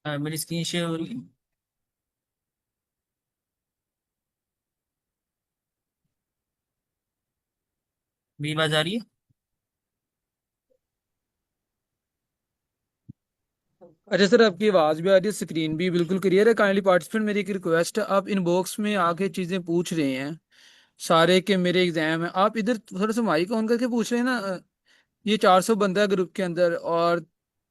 मेरी screen share हो रही है। मेरी आवाज आ रही है? अच्छा सर, आपकी आवाज़ भी आ रही है, स्क्रीन भी बिल्कुल क्लियर है। काइंडली पार्टिसिपेंट, मेरी एक रिक्वेस्ट है, आप इनबॉक्स में आके चीज़ें पूछ रहे हैं सारे के मेरे एग्जाम है, आप इधर थोड़ा सा माइक ऑन करके पूछ रहे हैं ना। ये 400 बंदा है ग्रुप के अंदर, और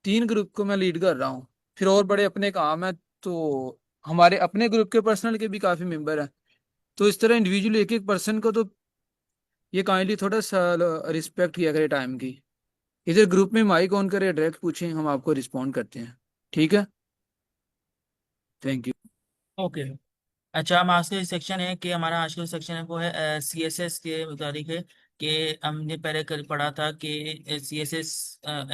3 ग्रुप को मैं लीड कर रहा हूँ। फिर और बड़े अपने काम है, तो हमारे अपने ग्रुप के पर्सनल के भी काफ़ी मेंबर हैं। तो इस तरह इंडिविजुअली एक एक पर्सन को तो ये काइंडली थोड़ा सा रिस्पेक्ट किया करे टाइम की। इधर ग्रुप में माइक ऑन करे, डायरेक्ट पूछें, हम आपको रिस्पॉन्ड करते हैं। ठीक है। Thank you. ओके। अच्छा, हम आज का सेक्शन है कि हमारा आज का सेक्शन है वो है CSS के मुताबिक है कि हमने पहले कल पढ़ा था कि CSS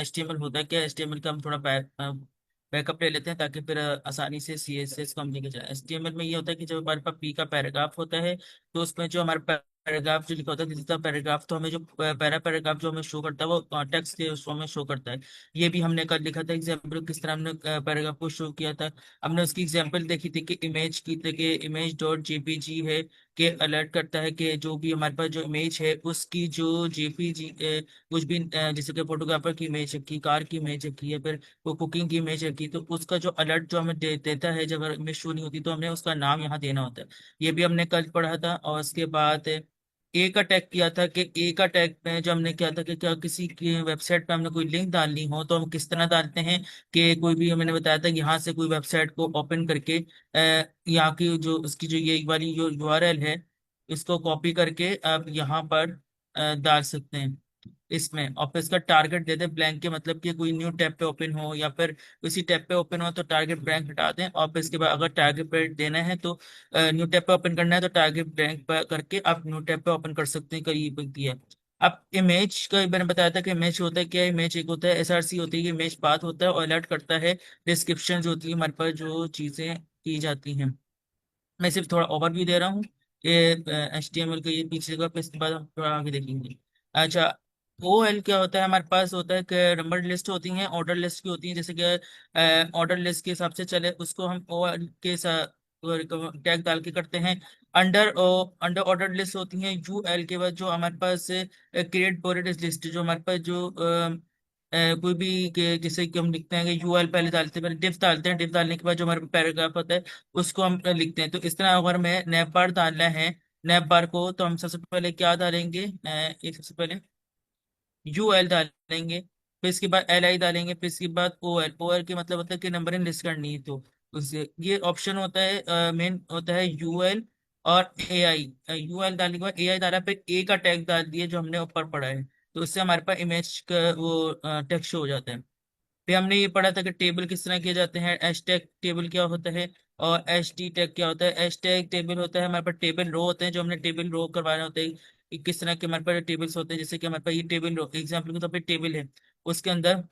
HTML होता है क्या। HTML का हम थोड़ा बैकअप ले लेते हैं ताकि फिर आसानी से CSS को हम लेके जाए। HTML में ये होता है कि जब हमारे पास P का पैराग्राफ होता है तो उसमें जो हमारे पैराग्राफ जो लिखा होता है, जितना पैराग्राफ, तो हमें जो पहला पैराग्राफ जो हमें शो करता है वो टेक्स्ट के उसमें हमें शो करता है। ये भी हमने कल लिखा था एग्जाम्पल, किस तरह हमने पैराग्राफ को शो किया था। हमने उसकी एग्जांपल देखी थी कि इमेज की थी कि इमेज डॉट जेपीजी है, कि अलर्ट करता है कि जो भी हमारे पास जो इमेज है उसकी जो जेपीजी कुछ भी जैसे कि फोटोग्राफर की इमेज है, की कार की इमेज है, की या फिर वो कुकिंग की इमेज है, की तो उसका जो अलर्ट जो हमें देता है जब इमेज शो नहीं होती तो हमें उसका नाम यहाँ देना होता है। ये भी हमने कल पढ़ा था। और उसके बाद ए का टैग किया था कि ए का टैग में जो हमने किया था कि क्या किसी की वेबसाइट पे हमने कोई लिंक डालनी हो तो हम किस तरह डालते हैं। कि कोई भी मैंने बताया था कि यहाँ से कोई वेबसाइट को ओपन करके यहाँ की जो उसकी जो ये वाली जो यूआरएल है इसको कॉपी करके आप यहाँ पर डाल सकते हैं इसमें। और फिर इसका टारगेट दे दें ब्लैंक के, मतलब कि कोई न्यू टैब पे ओपन हो या फिर किसी टैब पे ओपन हो तो टारगेट ब्लैंक हटा दें। और फिर इसके बाद अगर टारगेट पे देना है तो न्यू टैब पे ओपन करना है तो टारगेट ब्लैंक पे करके आप न्यू टैब पे ओपन कर सकते हैं, करीब दिया। अब इमेज का मैंने बताया था कि इमेज होता है क्या। इमेज एक होता है SRC होती है, इमेज पाथ होता है और अलर्ट करता है डिस्क्रिप्शन जो होती है हमारे पास जो चीजें की जाती हैं। मैं सिर्फ थोड़ा ओवरव्यू दे रहा हूँ कि HTML का ये पीछे का, फिर इसके बाद हम थोड़ा आगे देखेंगे। अच्छा, OL क्या होता है हमारे पास होता है कि नंबर लिस्ट होती हैं, ऑर्डर लिस्ट की होती हैं। जैसे कि ऑर्डर लिस्ट के हिसाब से चले उसको हम OL के साथ टैग डाल के करते हैं। अंडर ऑर्डर लिस्ट होती हैं UL के बाद, जो हमारे पास क्रिएट बोर्डेड लिस्ट, जो हमारे पास जो कोई भी जैसे कि हम लिखते हैं कि UL पहले डालते हैं, पहले डिफ डालते हैं, डिफ डालने के बाद जो हमारे पैराग्राफ होता है उसको हम लिखते हैं। तो इस तरह अगर हमें नैप बार डालना है, नैप बार को, तो हम सबसे पहले क्या डालेंगे, एक सबसे पहले UL डालेंगे, फिर इसके बाद LI डालेंगे, फिर इसके बाद OL के मतलब होता है कि नंबरिंग लिस्ट करनी है। तो उससे ये ऑप्शन होता है, मेन होता है UL और AI। UL डालने के बाद AI डाला, फिर A का टैग डाल दिया जो हमने ऊपर पढ़ा है। तो उससे हमारे पास इमेज का वो टेक्स्ट हो जाता है। फिर हमने ये पढ़ा था कि टेबल किस तरह किए जाते हैं। एच टैग टेबल क्या होता है और HT टैग क्या होता है। एच टैग टेबल होता है हमारे पास टेबल रो होते हैं, जो हमने टेबल रो करवाना होता है कि किस तरह के हमारे पास टेबल्स होते हैं। जैसे कि हमारे पास ये टेबल रो एग्जाम्पल के तौर पर टेबल है, उसके अंदर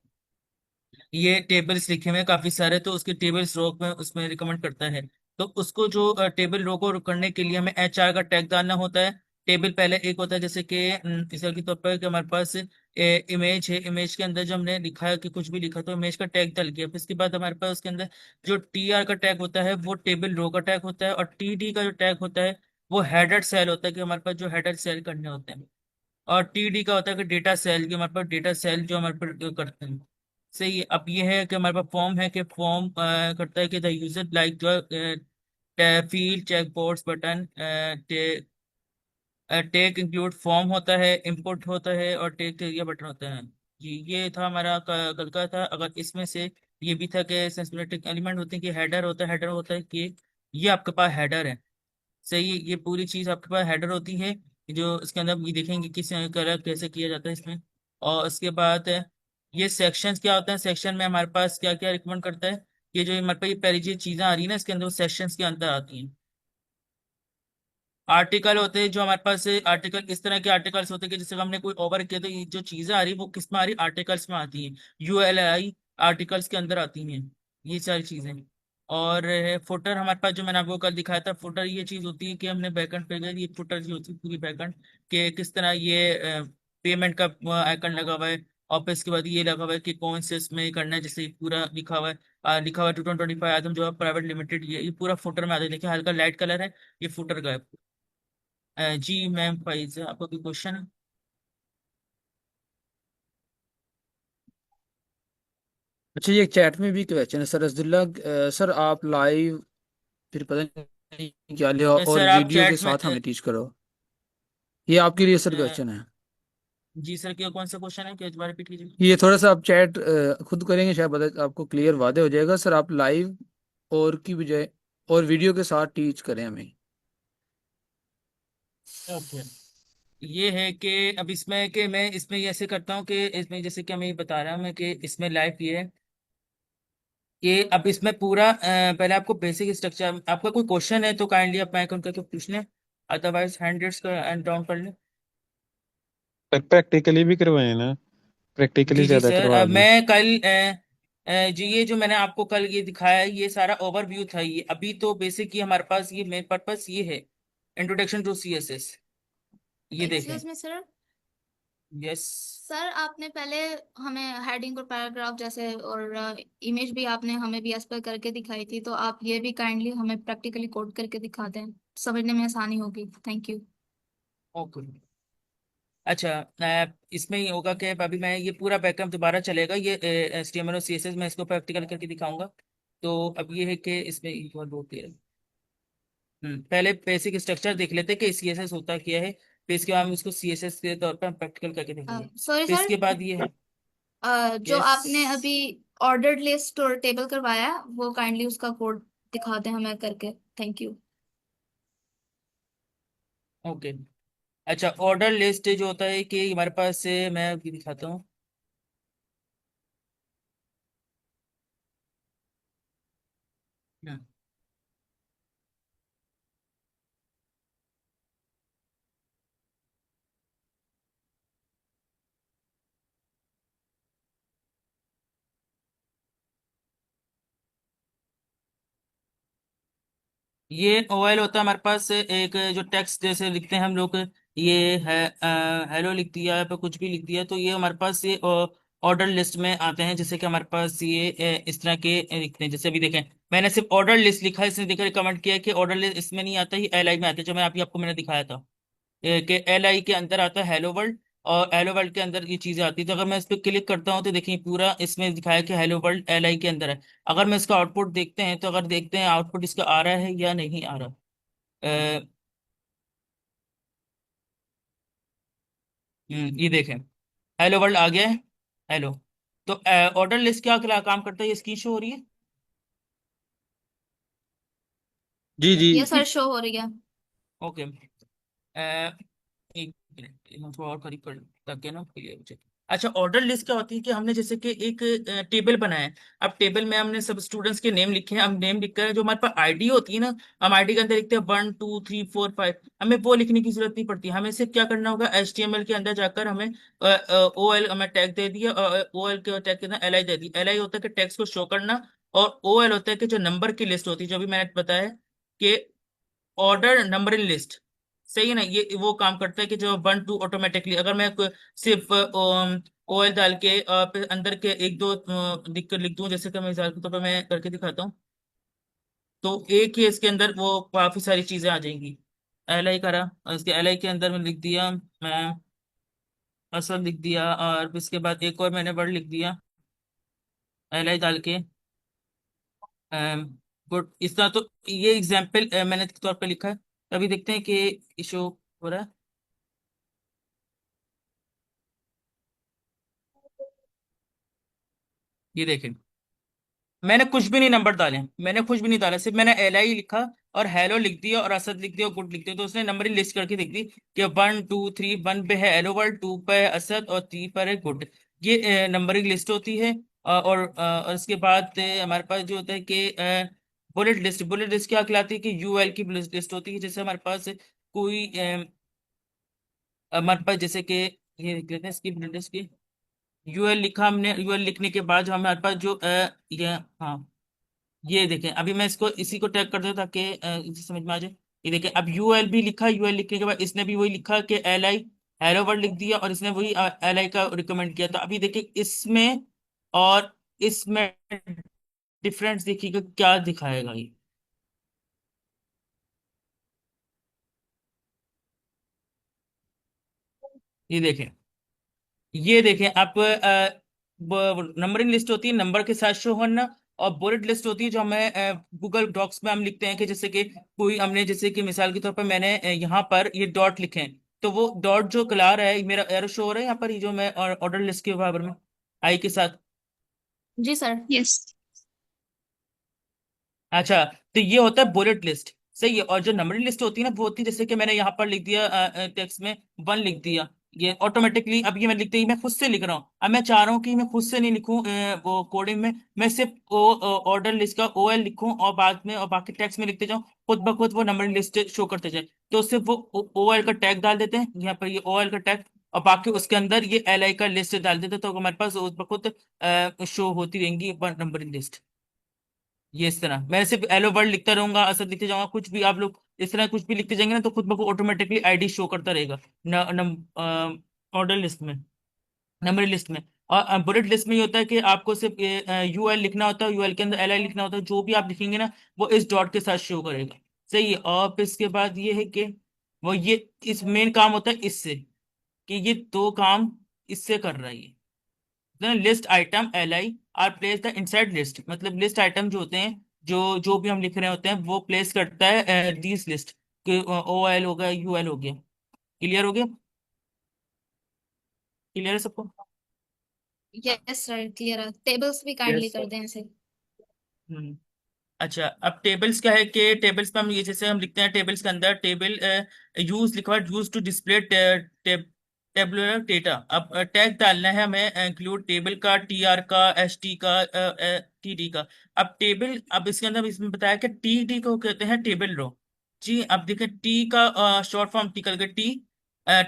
ये टेबल्स लिखे हुए हैं काफी सारे, तो उसके टेबल्स रो में उसमें रिकमेंड करता है। तो उसको जो टेबल रो को करने के लिए हमें HR का टैग डालना होता है। टेबल पहले एक होता है, जैसे कि मिसाल के तौर पर कि हमारे पास इमेज है, इमेज के अंदर जो हमने लिखा है कि कुछ भी लिखा तो इमेज का टैग डल गया। फिर इसके बाद हमारे पास उसके अंदर जो TR का टैग होता है वो टेबल रो का टैग होता है, और TD का जो टैग होता है वो हेडर सेल होता है कि हमारे पास जो हेडर सेल करने होते हैं। और TD का होता है कि डेटा सेल, की हमारे पास डेटा सेल जो हमारे पास करते हैं। सही है। अब ये है कि हमारे पास फॉर्म है कि फॉर्म करता है कि द यूजर लाइक जो field check box button take include form होता है, इंपुट होता है और टेक ये बटन होता है। जी, ये था हमारा कल का था। अगर इसमें से ये भी था कि सेंसिटिव एलिमेंट होते हैं कि हेडर होता है कि ये आपके पास हेडर है। सही है, ये पूरी चीज आपके पास हेडर होती है जो इसके अंदर ये देखेंगे किस कलर कैसे किया जाता है इसमें। और उसके बाद ये सेक्शंस क्या होता है। सेक्शन में हमारे पास क्या क्या रिकमेंड करता है, ये जो हमारे पास ये पहली चीज चीजें आ रही है ना इसके अंदर, वो सेक्शंस के अंदर आती हैं। आर्टिकल होते हैं जो हमारे पास आर्टिकल, इस तरह के आर्टिकल्स होते हैं कि जैसे हमने कोई ओवर किया तो ये जो चीजें आ रही है वो किस में आ रही है, आर्टिकल्स में आती हैं। ULI आर्टिकल्स के अंदर आती हैं ये सारी चीजें। और फुटर हमारे पास जो मैंने आपको कल दिखाया था, फुटर ये चीज होती है कि हमने बैकएंड पे गए, ये फुटर जो होती है पूरी बैकएंड के किस तरह ये पेमेंट का आइकन लगा हुआ है, और फिर इसके बाद ये लगा हुआ है कि कौन से इसमें करना है, जैसे पूरा लिखा हुआ है लिखा हुआ 2025 आदम जो है प्राइवेट लिमिटेड, ये पूरा फुटर में आता है। देखिए हल्का लाइट कलर है, ये फुटर का है। जी मैम फाइज, आपका कोई क्वेश्चन है? अच्छा, ये चैट में भी क्वेश्चन है सर, अब्दुल्ला सर आप लाइव फिर पता नहीं क्या लिया और सर आप वीडियो के चैट में साथ हमें टीच करो, ये आपके लिए सर अ, क्वेश्चन है। जी सर, क्या कौन सा क्वेश्चन है, क्या एक बार रिपीट कीजिए। ये थोड़ा सा आप चैट खुद करेंगे शायद पता आपको क्लियर वादे हो जाएगा सर, आप लाइव और की बजाय और वीडियो के साथ टीच करें हमें। ओके। ये है कि अब इसमें कि मैं इसमें ये ऐसे करता हूँ कि इसमें जैसे कि मैं ये बता रहा हूँ मैं कि इसमें लाइव ये है कि अब इसमें पूरा पहले आपको बेसिक स्ट्रक्चर, आपका कोई क्वेश्चन है तो काइंडली आप माइक ऑन करके पूछ लें, अदरवाइज हैंड रेस का एंड डाउन कर लें। पर प्रैक्टिकली भी करवाए ना, प्रैक्टिकली जी जी ज्यादा सर, करवा दें। मैं कल जी ये जो मैंने आपको कल ये दिखाया है, ये सारा ओवरव्यू था। ये अभी तो बेसिक ये हमारे पास ये मेन पर्पस ये है, इंट्रोडक्शन टू सीएसएस। ये देखें। Excuse me sir. Yes. Sir आपने पहले हमें हेडिंग और पैराग्राफ जैसे और इमेज भी आपने हमें भी एज पर करके दिखाई थी, तो आप ये भी काइंडली हमें प्रैक्टिकली कोड करके दिखा दें, समझने में आसानी होगी। Thank you. ओके। अच्छा, इसमें ही होगा कि अभी मैं ये पूरा बैकअप दोबारा चलेगा, ये HTML और CSS मैं इसको प्रैक्टिकल करके दिखाऊंगा। तो अब ये है कि इसमें एक और दो क्लियर। पहले बेसिक स्ट्रक्चर देख लेते हैं कि CSS होता क्या है, फिर इसके बाद हम इसको CSS के तौर पर हम प्रैक्टिकल करके देखेंगे। सॉरी फिर सर, इसके बाद ये है। जो यस। आपने अभी ऑर्डर्ड लिस्ट और टेबल करवाया, वो काइंडली उसका कोड दिखा दें हमें करके। Thank you. ओके। अच्छा, ऑर्डर लिस्ट जो होता है कि हमारे पास मैं अभी दिखाता हूँ। हम्म, ये ओएल होता है हमारे पास एक, जो टेक्स्ट जैसे लिखते हैं हम लोग, ये है हेलो लिख दिया या फिर कुछ भी लिख दिया, तो ये हमारे पास ये ऑर्डर लिस्ट में आते हैं। जैसे कि हमारे पास ये इस तरह के लिखते हैं। जैसे अभी देखें, मैंने सिर्फ ऑर्डर लिस्ट लिखा है, इसने देखकर कमेंट किया है कि ऑर्डर लिस्ट इसमें नहीं आता, ही एल आई में आता है, जो मैं अभी आपको मैंने दिखाया था। कि एल आई के अंदर आता है हेलो वर्ल्ड, और हेलो वर्ल्ड के अंदर ये चीजें आती है। तो अगर मैं इस पर क्लिक करता हूँ तो देखिए पूरा इसमें दिखाया कि हेलो वर्ल्ड एल आई के अंदर है। अगर मैं इसका आउटपुट देखते हैं, तो अगर देखते हैं आउटपुट इसका आ रहा है या नहीं आ रहा। अ, ये देखें, हेलो वर्ल्ड आ गया है। हेलो। तो ऑर्डर लिस्ट क्या क्या काम करता है, ये स्क्रीन शो हो रही है। जी जी। ये सर शो हो रही है। ओके। एक मिनट मैं थोड़ा और करीब कर, ताकि ना क्लियर हो जाए। अच्छा, ऑर्डर लिस्ट क्या होती है कि हमने जैसे कि एक टेबल बनाया है। अब टेबल में हमने सब स्टूडेंट्स के नेम लिखे हैं। हम नेम लिखकर जो हमारे पास आईडी होती है ना, हम आईडी के अंदर लिखते हैं 1 2 3 4 5, हमें वो लिखने की जरूरत नहीं पड़ती। हमें सिर्फ क्या करना होगा, HTML के अंदर जाकर हमें OL हमें टैग दे दिया, OL के टैग के अंदर LI दे दी। LI होता है कि टेक्स्ट को शो करना, और OL होता है कि जो नंबर की लिस्ट होती है, जो अभी मैंने बताया कि ऑर्डर नंबरिंग लिस्ट। सही है ना, ये वो काम करता है कि जो 1 2 ऑटोमेटिकली, अगर मैं सिर्फ OL डाल के फिर अंदर के एक दो लिख कर लिख दूं, जैसे कि मैं मिसाल के तौर पर मैं करके दिखाता हूँ, तो एक ही इसके अंदर वो काफी सारी चीजें आ जाएंगी। LI करा, और इसके LI के अंदर मैं लिख दिया, मैं असल लिख दिया, और फिर इसके बाद एक और मैंने वर्ड लिख दिया LI डाल के। गुड, इस तरह तो ये एग्जाम्पल मैंने के तौर पे लिखा है। अभी देखते हैं कि इशू हो रहा है। ये देखें, मैंने कुछ भी नहीं नंबर डाले, मैंने कुछ भी नहीं डाला, सिर्फ मैंने LI लिखा और हेलो लिख दिया और असद लिख दिया और गुड लिख दिया, तो उसने नंबरिंग लिस्ट करके दिख दी कि 1 2 3, 1 पे है हेलो वर्ल्ड, 2 पे है असद, और 3 पर है गुड। ये नंबरिंग लिस्ट होती है। और इसके बाद हमारे पास जो होता है कि बुलेट लिस्ट। बुलेट लिस्ट क्या कहलाती है कि UL की बुलेट लिस्ट होती है। जैसे हमारे पास कोई हमारे पास जैसे कि ये लिख लेते हैं इसकी बुलेट लिस्ट की। UL लिखा हमने, UL लिखने के बाद जो हमारे पास जो ये, हाँ, ये देखें, अभी मैं इसको इसी को टैग कर देता ताकि इसे समझ में आ जाए। ये देखें, अब UL भी लिखा, UL लिखने के बाद इसने भी वही लिखा कि LI हेलो वर्ल्ड लिख दिया, और इसने वही LI का रिकमेंड किया था। अभी देखिए इसमें और इसमें डिफरेंस देखिएगा क्या दिखाएगा ये देखें, ये देखें आप, नंबरिंग लिस्ट होती है नंबर के साथ शो होना, और बुलेट लिस्ट होती है जो हमें गूगल डॉक्स में हम लिखते हैं कि जैसे कि कोई हमने, जैसे कि मिसाल के तौर पर मैंने यहाँ पर ये डॉट लिखे हैं, तो वो डॉट जो कला रहा है मेरा एरो शो हो रहा है यहाँ पर, ये जो मैं ऑर्डर लिस्ट के बराबर में आई के साथ। जी सर। यस। अच्छा, तो ये होता है बुलेट लिस्ट, सही है। और जो नंबरिंग लिस्ट होती है ना, वो होती है जैसे कि मैंने यहाँ पर लिख दिया टेक्स्ट में 1 लिख दिया, ये ऑटोमेटिकली अब ये मैं लिखते ही मैं खुद से लिख रहा हूँ। अब मैं चाह रहा हूँ कि मैं खुद से नहीं लिखूं वो कोडिंग में, मैं सिर्फ ऑर्डर लिस्ट का OL लिखूं और बाद में और बाकी टेक्स्ट में लिखते जाऊं, खुद ब खुद वो नंबरिंग लिस्ट शो करते जाए। तो सिर्फ वो OL का टैग डाल देते हैं यहाँ पर, ये OL का टैग, और बाकी उसके अंदर ये LI का लिस्ट डाल देते हैं, तो हमारे पास उस ब खुद शो होती रहेंगी नंबरिंग लिस्ट। ये इस तरह मैं सिर्फ एलो वर्ड लिखता रहूंगा, असर लिखते जाऊंगा, कुछ भी आप लोग इस तरह कुछ भी लिखते जाएंगे ना, तो खुद ब खुद ऑटोमेटिकली ID शो करता रहेगा ऑर्डर लिस्ट में, नंबर लिस्ट में। और बुलेट लिस्ट में ये होता है कि आपको सिर्फ UL लिखना होता है, UL के अंदर LI लिखना होता है, जो भी आप लिखेंगे ना वो इस डॉट के साथ शो करेगा, सही है। और फिर इसके बाद ये है कि वो ये इस मेन काम होता है इससे, कि ये दो काम इससे कर रहा है ये। List item LI are place the inside list, मतलब लिस्ट आइटम जो होते हैं, जो जो भी हम लिख रहे होते हैं वो प्लेस करता है दिस लिस्ट, OL हो गया, UL हो गया। क्लियर हो गया? क्लियर है सबको? यस सर, क्लियर है। टेबल्स भी काइंडली यस। कर दें ऐसे। हम्म। अच्छा, अब टेबल्स क्या है कि टेबल्स में हम ये जैसे हम लिखते हैं टेबल्स के अंदर टेबल यूज लिखा है, use to display tabular data. अब टैग डालना है हमें, इंक्लूड टेबल का, TR का, ST का, TD का। अब टेबल, अब इसके अंदर इसमें बताया कि TD को कहते हैं टेबल रो। जी, अब देखिए टी का शॉर्ट फॉर्म निकल गया T,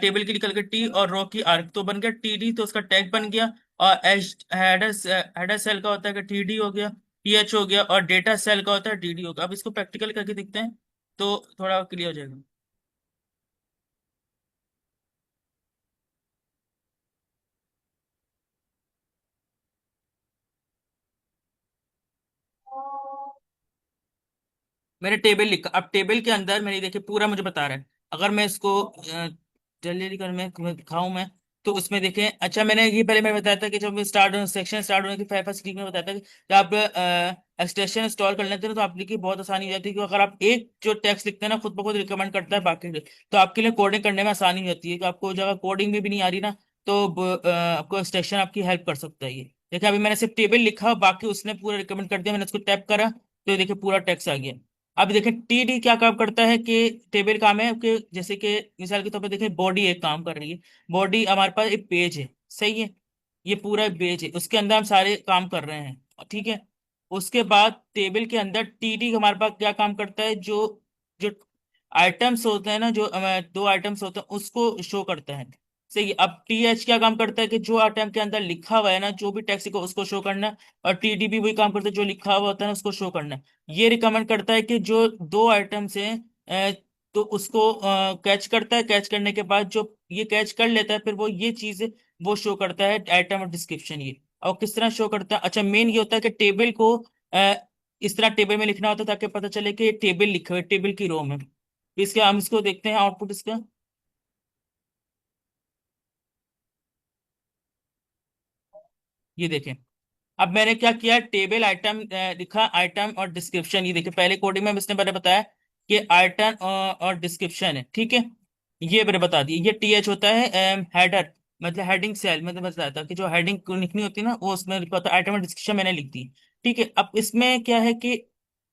टेबल की निकल गई T, और रो की R, तो बन गया TD, तो उसका टैग बन गया। और एच हेडर हेडर सेल का होता है कि TD हो गया, TH हो गया, और डेटा सेल का होता है DD हो गया। अब इसको प्रैक्टिकल करके देखते हैं तो थोड़ा क्लियर हो जाएगा। मैंने टेबल लिखा, अब टेबल के अंदर मैंने देखिए पूरा मुझे बता रहा है। अगर मैं इसको जल्दी जल्दी कर मैं दिखाऊं मैं, तो उसमें देखें, अच्छा मैंने ये पहले मैं बताया था कि जब स्टार्ट सेक्शन स्टार्ट होने की 5 में बताया था कि जब आप एक्सटेंशन इंस्टॉल कर लेते हैं तो आपके लिए बहुत आसानी हो जाती है, क्योंकि अगर आप एक जो टेक्स्ट लिखते हैं ना खुद ब खुद रिकमेंड करता है बाकी के लिए, तो आपके लिए कोडिंग करने में आसानी हो जाती है। कि आपको जगह कोडिंग में भी नहीं आ रही ना, तो आपको एक्सटेंशन आपकी हेल्प कर सकता है ये। देखिए अभी मैंने सिर्फ टेबल लिखा, बाकी उसने पूरा रिकमेंड कर दिया, मैंने उसको टैप करा तो ये देखिए पूरा टेक्स्ट आ गया। अब देखिए TD क्या काम करता है कि टेबल काम है कि जैसे कि मिसाल के तौर पर देखें बॉडी एक काम कर रही है, बॉडी हमारे पास एक पेज है, सही है, ये पूरा एक पेज है, उसके अंदर हम सारे काम कर रहे हैं, ठीक है। उसके बाद टेबल के अंदर TD हमारे पास क्या काम करता है, जो जो आइटम्स होते हैं ना, जो दो आइटम्स होते हैं उसको शो करता है, सही है। अब TH क्या काम करता है कि जो आइटम के अंदर लिखा हुआ है ना, जो भी टेक्स्ट को उसको शो करना है। और TD भी वही काम करता है, जो लिखा हुआ होता है ना उसको शो करना है। ये रिकमेंड करता है कि जो दो आइटम्स हैं, अ, तो उसको कैच करता है, कैच करने के बाद जो ये कैच कर लेता है, फिर वो ये चीज वो शो करता है आइटम और डिस्क्रिप्शन ये। और किस तरह शो करता है, अच्छा मेन ये होता है कि टेबल को अ, इस तरह टेबल में लिखना होता है ताकि पता चले कि ये टेबल लिखा हुआ है टेबल की रो में। इसके हम इसको देखते हैं आउटपुट इसका, ये देखें। अब मैंने क्या किया, टेबल आइटम लिखा, आइटम और डिस्क्रिप्शन, ये देखिए पहले कोडिंग में इसने मैंने बताया कि आइटम और डिस्क्रिप्शन है, ठीक है। ये मैंने बता दिया, ये TH होता है हेडर, मतलब हेडिंग सेल, मतलब बताया था कि जो हेडिंग लिखनी होती है ना वो उसमें लिखा होता है, आइटम और डिस्क्रिप्शन मैंने लिख दी, ठीक है। अब इसमें क्या है कि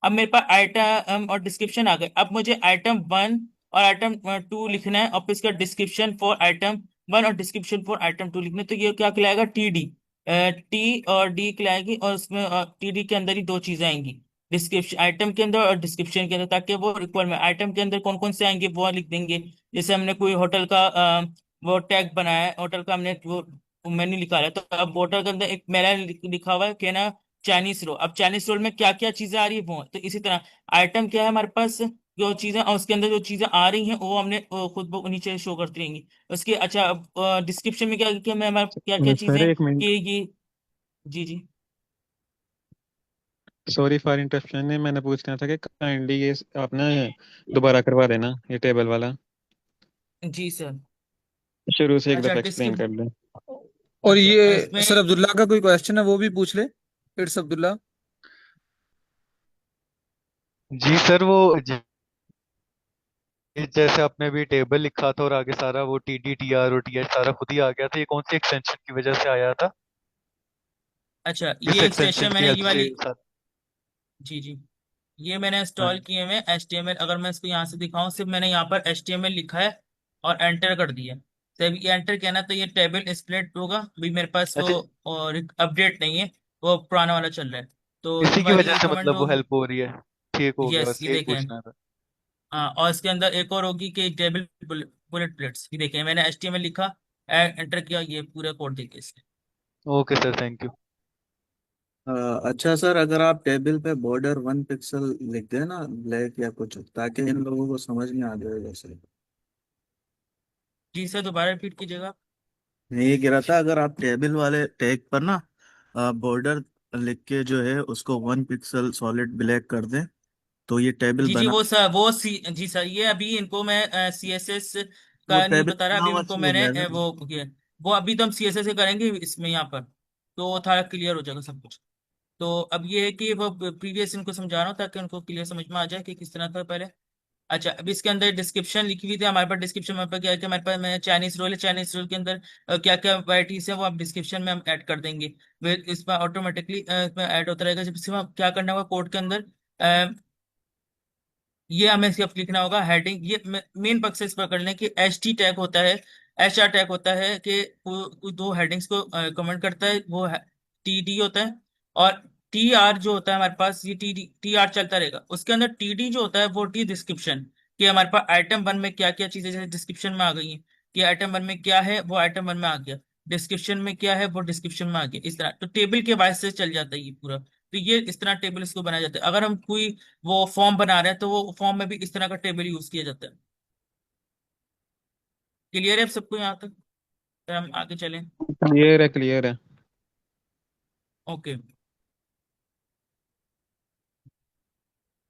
अब मेरे पास आइटम और डिस्क्रिप्शन आ गए, अब मुझे आइटम 1 और आइटम 2 लिखना है, और फिर इसका डिस्क्रिप्शन फॉर आइटम 1 और डिस्क्रिप्शन फॉर आइटम 2 लिखना है, तो ये क्या कहलाएगा TD, T और D खिलाएगी, और उसमें TD के अंदर ही दो चीजें आएंगी, डिस्क्रिप्शन आइटम के अंदर और डिस्क्रिप्शन के अंदर, ताकि वो रिक्वायरमेंट आइटम के अंदर कौन कौन से आएंगे वो लिख देंगे। जैसे हमने कोई होटल का वो टैग बनाया है, होटल का हमने वो मेन्यू निकाला है, तो अब होटल के अंदर एक मेरा लिखा हुआ है कि ना चाइनीज रोल, अब चाइनीज रोल में क्या क्या चीजें आ रही है वो, तो इसी तरह आइटम क्या है हमारे पास, जो चीजें और उसके अंदर जो चीजें आ रही हैं वो हमने खुद नीचे शो करती रहेंगी। उसके अच्छा डिस्क्रिप्शन में क्या क्या मैं हमारे क्या क्या बस चीजें मेरे एक कि मिनट। ये, जी जी। सॉरी फॉर इंटरप्शन, मैंने पूछना था कि काइंडली ये आप ना दोबारा करवा देना ये टेबल वाला, जी सर। शुरू से एक अच्छा दफा डिस्क्रिप एक्सप्लेन कर दें। और अच्छा ये इसमें सर अब्दुल्ला का कोई क्वेश्चन है वो भी पूछ ले। इट्स अब्दुल्ला। जी सर, वो जैसे आपने अभी टेबल लिखा था और आगे सारा वो टी डी टी आर और टी एच सारा खुद ही आ गया था, ये कौन सी एक्सटेंशन की वजह से आया था? अच्छा किस ये एक्सटेंशन एक्सटेंशन की मैंने हेल्प ये से वाली, सर? जी जी, ये मैंने हाँ इंस्टॉल जी। किए हुए HTML। अगर मैं इसको यहाँ से दिखाऊं, सिर्फ मैंने यहाँ पर HTML लिखा है और एंटर कर दिया। जब ये एंटर किया ना तो ये टेबल स्प्लिट होगा। अभी मेरे पास वो अच्छा, और अपडेट नहीं है, वो पुराना वाला चल रहा है। तो ये इसी की वाली वजह से रिकमेंड मतलब वो होगी। हेल्प हो रही है? ठीक हो गया, यस बस ये यही देखें। पूछना था। हाँ, और इसके अंदर एक और होगी कि टेबल बुलेट प्लेट्स। ये देखें, मैंने HTML लिखा, एंटर किया, ये पूरा कोड देखे इसके। Okay sir, thank you. अच्छा सर, अगर आप टेबल पे बॉर्डर 1 पिक्सल लिख दें ना, ब्लैक या कुछ, ताकि इन लोगों को समझ में आ जाए वैसे। जी सर, दोबारा रिपीट कीजिएगा। मैं ये कह रहा था, अगर आप टेबल वाले टैग पर ना बॉर्डर लिख के जो है उसको 1 पिक्सल सॉलिड ब्लैक कर दें, तो ये टेबल जी जी, बना। वो सर जी सर, ये अभी इनको मैं CSS वो का नहीं टेबल बता रहा, बना अभी हुआ उनको अच्छी हो मैंने जाएगा ना। वो किया। वो अभी तो हम CSS से करेंगे इसमें यहाँ पर, तो वो थोड़ा क्लियर हो जाएगा सब कुछ। तो अब ये है कि वो प्रीवियस इनको समझा रहा हूँ ताकि उनको क्लियर समझ में आ जाए कि किस तरह था पहले। अच्छा, अब इसके अंदर डिस्क्रिप्शन लिखी हुई थी हमारे पास। डिस्क्रिप्शन में पर क्या है कि हमारे पास मैं चाइनीज रोल है, चाइनीज रोल के अंदर क्या क्या वैराइटीज है वो आप डिस्क्रिप्शन में हम ऐड कर देंगे। फिर इसमें ऑटोमेटिकली इसमें ऐड होता रहेगा। जब इसमें हम क्या करना होगा कोड के अंदर, ये हमें सिर्फ लिखना होगा हेडिंग। ये मेन पक्ष से इस पर करने की HT टैग होता है, HR टैग होता है कि वो दो हेडिंग्स को कमेंट करता है, वो TD होता है। और TR जो होता है हमारे पास, ये TR चलता रहेगा। उसके अंदर TD जो होता है वो टी डिस्क्रिप्शन, कि हमारे पास आइटम 1 में क्या क्या चीजें जैसे डिस्क्रिप्शन में आ गई हैं, कि आइटम 1 में क्या है वो आइटम 1 में आ गया, डिस्क्रिप्शन में क्या है वो डिस्क्रिप्शन में आ गया। इस तरह तो टेबल के वाइज से चल जाता है ये पूरा। तो ये इस तरह टेबल इसको बनाया जाता है। अगर हम कोई वो फॉर्म बना रहे हैं तो वो फॉर्म में भी इस तरह का टेबल यूज किया जाता है। क्लियर है अब सबको यहाँ तक? तो हम आगे चलें। क्लियर है, क्लियर है। ओके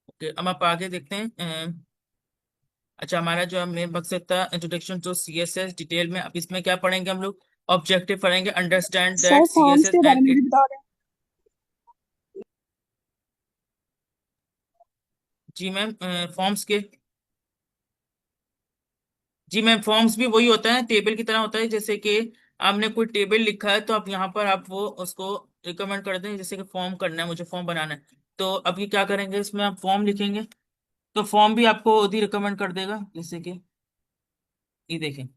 ओके, अब आप आगे देखते हैं। अच्छा, हमारा जो मेन मकसद था इंट्रोडक्शन टू CSS डिटेल में, अब इसमें क्या पढ़ेंगे हम लोग? ऑब्जेक्टिव पढ़ेंगे, understand sir that forms CSS के बारे एंड में भी इट। बता दें। जी मैम, फॉर्म्स के, जी मैम फॉर्म्स भी वही होता है, टेबल की तरह होता है। जैसे कि आपने कोई टेबल लिखा है तो आप यहाँ पर आप वो उसको रिकमेंड कर दें, जैसे कि फॉर्म करना है, मुझे फॉर्म बनाना है। तो अभी क्या करेंगे, इसमें आप फॉर्म लिखेंगे तो फॉर्म भी आपको खुद ही रिकमेंड कर देगा। जैसे कि ये देखें,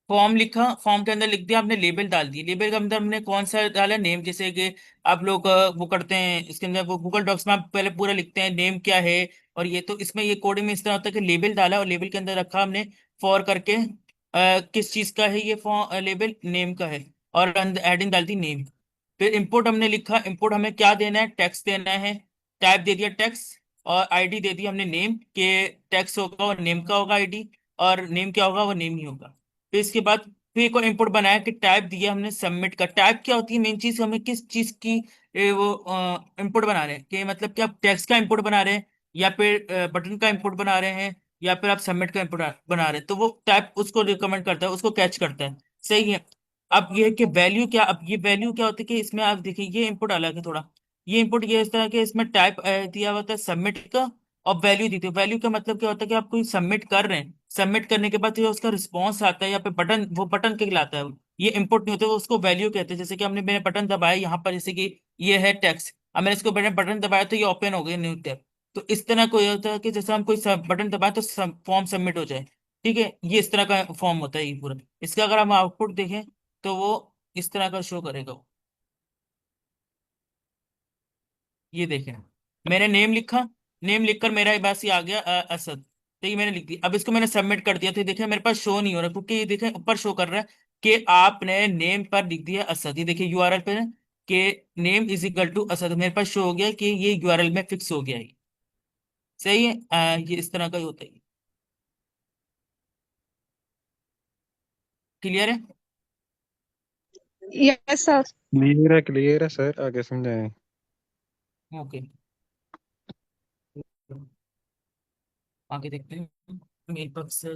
फॉर्म लिखा, फॉर्म के अंदर लिख दिया आपने, लेबल डाल दिया। लेबल के अंदर हमने कौन सा डाला, नेम। जैसे कि आप लोग वो करते हैं इसके अंदर, वो गूगल डॉक्स में आप पहले पूरा लिखते हैं नेम क्या है। और ये तो इसमें ये कोडिंग में इस तरह होता है कि लेबल डाला और लेबल के अंदर रखा हमने फॉर करके, किस चीज का है ये फॉर लेबल, नेम का है। और हेडिंग डाल दी नेम। फिर इंपोर्ट हमने लिखा, इंपोर्ट हमें क्या देना है, टेक्स्ट देना है। टाइप दे दिया टेक्स्ट, और ID दे दी हमने नेम के। टेक्स्ट होगा और नेम का होगा ID, और नेम क्या होगा वो नेम ही होगा। फिर इसके बाद फिर एक और इनपुट बनाया कि टाइप दिया हमने सबमिट का। टाइप क्या होती है, मेन चीज हमें किस चीज की वो इनपुट बना रहे हैं, कि मतलब कि आप टेक्स्ट का इनपुट बना रहे हैं, या फिर बटन का इनपुट बना रहे हैं, या फिर आप सबमिट का इनपुट बना रहे हैं। तो वो टाइप उसको रिकमेंड करता है, उसको कैच करता है। सही है। अब ये है कि वैल्यू क्या, अब ये वैल्यू क्या होती है कि इसमें आप देखिए ये इनपुट अलग है थोड़ा। ये इनपुट ये इस तरह के, इसमें टाइप दिया हुआ था सबमिट का, और वैल्यू दी थी। वैल्यू का मतलब क्या होता है कि आप कोई सबमिट कर रहे हैं, सबमिट करने के बाद जो उसका रिस्पॉन्स आता है या फिर बटन, वो बटन कहलाता है। ये इंपुट नहीं होते, वो उसको वैल्यू कहते हैं। जैसे कि हमने मैंने बटन दबाया यहाँ पर, जैसे कि ये है टेक्स्ट, अब मैंने इसको बटन बटन दबाया तो ये ओपन हो गया न्यू टैब। तो इस तरह को ये होता है कि जैसे हम कोई बटन दबाए तो फॉर्म सबमिट हो जाए। ठीक है, ये इस तरह का फॉर्म होता है ये पूरा। इसका अगर हम आउटपुट देखें तो वो इस तरह का शो करेगा वो। ये देखें, मैंने नेम लिखा, नेम लिखकर मेरा बस ये आ गया असद। तो ये मैंने लिख दिया। अब इसको मैंने सबमिट कर दिया तो ये देखें मेरे पास शो नहीं हो रहा, क्योंकि ये देखें ऊपर शो कर रहा है कि आपने नेम पर लिख दिया असद। ये देखिए URL पे है कि name is equal to Asad, मेरे पास शो हो गया कि ये URL में फिक्स हो गया है। सही है। ये इस तरह का ही होता है। क्लियर है? Yes sir. क्लियर है सर, आगे समझाएं। ओके, आगे देखते हैं मेल पक्ष से।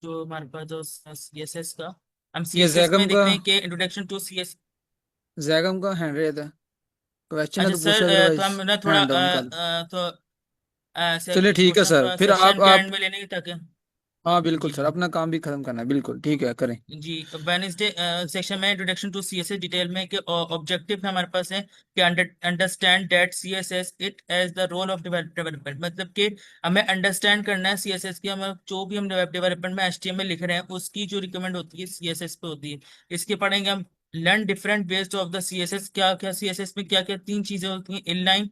जो हमारे पास जो सीएसएस का, हम ये सीएसएस में देखते हैं कि इंट्रोडक्शन टू सीएस। जैगम का हैंड रेज है, क्वेश्चन है अच्छा तो सर, पूछे, तो अदरवाइज हम ना थोड़ा हैंड डाउन कर दो। तो चलिए ठीक है क्वेश्चन सर, थोड़ा फिर सेशन के आप एंड में लेने की ताकि। हाँ बिल्कुल जी सर, अपना काम भी खत्म करना है, बिल्कुल ठीक है, करें। जी, वेडनेसडे सेक्शन में इंट्रोडक्शन टू सीएसएस डिटेल में कि ऑब्जेक्टिव हमारे पास है कि understand that CSS it as the role of development, मतलब कि हमें अंडरस्टैंड करना है सीएसएस की, हम जो भी हम वेब डेवलपमेंट में एचटीएमएल लिख रहे हैं उसकी जो रिकमेंड होती है सीएसएस पे होती है। इसके पढ़ेंगे हम learn different based of the CSS, क्या क्या सीएसएस में क्या क्या तीन चीजें होती हैं, इनलाइन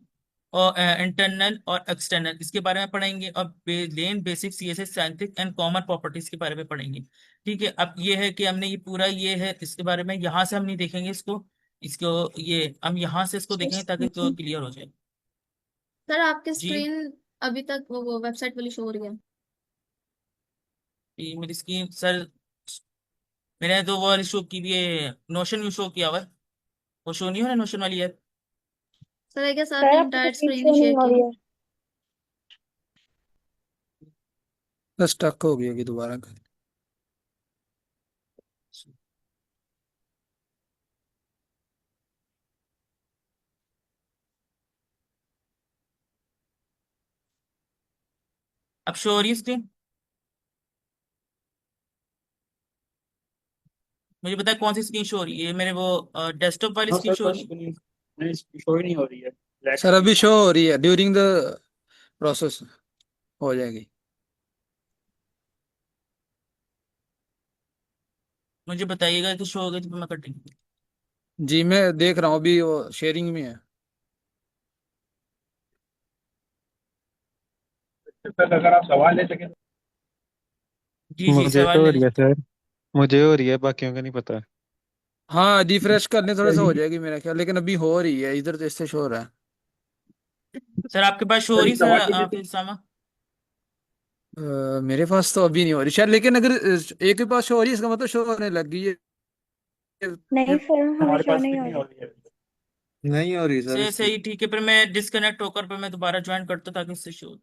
और इंटरनल और एक्सटर्नल, इसके बारे में पढ़ेंगे। और लेन basic CSS scientific and common properties के बारे में पढ़ेंगे। ठीक है, अब ये है कि हमने ये पूरा ये है इसके बारे में, यहाँ से हम नहीं देखेंगे इसको, इसको ये हम यहाँ से इसको देखेंगे ताकि तो क्लियर हो जाए। सर आपकी जी, स्क्रीन अभी तक वो वेबसाइट वाली शो हो रही है। ये मेरी स्क्रीन सर, मैंने तो वो वाली शो की भी है, नोशन यू शो किया हुआ है। वो शो नहीं हो रहा नोशन वाली है। सर आई गेस सर आपने आपकी इंटायर स्क्रीन स्क्रीन शो ही नहीं शेयर हो की। रही है। बस स्टक हो गई होगी, दोबारा कर। अब शो हो रही है स्क्रीन? मुझे बताया कौन सी स्क्रीन शो हो रही है, मेरे वो डेस्कटॉप वाली हाँ स्क्रीन सर, शो हो पर रही है? स्क्रीन नहीं, शो ही नहीं हो रही है, ब्लैक सर अभी स्क्रीन है। शो हो रही है, ड्यूरिंग द प्रोसेस हो जाएगी। मुझे बताइएगा कि शो हो गई तो मैं कटिंग। जी मैं देख रहा हूँ, अभी वो शेयरिंग में है। सर अगर आप सवाल ले सकें। जी जी, मुझे सवाल तो हो ले रही है लीजिए। सर, मुझे हो रही है, बाकियों का नहीं पता। हाँ रिफ्रेश करने थोड़ा सा हो जाएगी मेरा ख्याल, लेकिन अभी हो रही है, इधर तो इससे शो हो रहा है। सर आपके पास शो हो सर रही एक है सर, सवाल लीजिए आप तो। सामा? मेरे पास तो अभी नहीं हो रही शायद, लेकिन अगर एक के पास शो हो रही है इसका मतलब शो होने लग गई है। नहीं फिर सर, हमें हमारे शो पास भी नहीं हो नहीं हो रही। रही है। नहीं हो रही सर से इसकी। सही, ठीक है, फिर मैं डिस्कनेक्ट होकर फिर मैं दोबारा ज्वाइन करता ताकि इससे शो।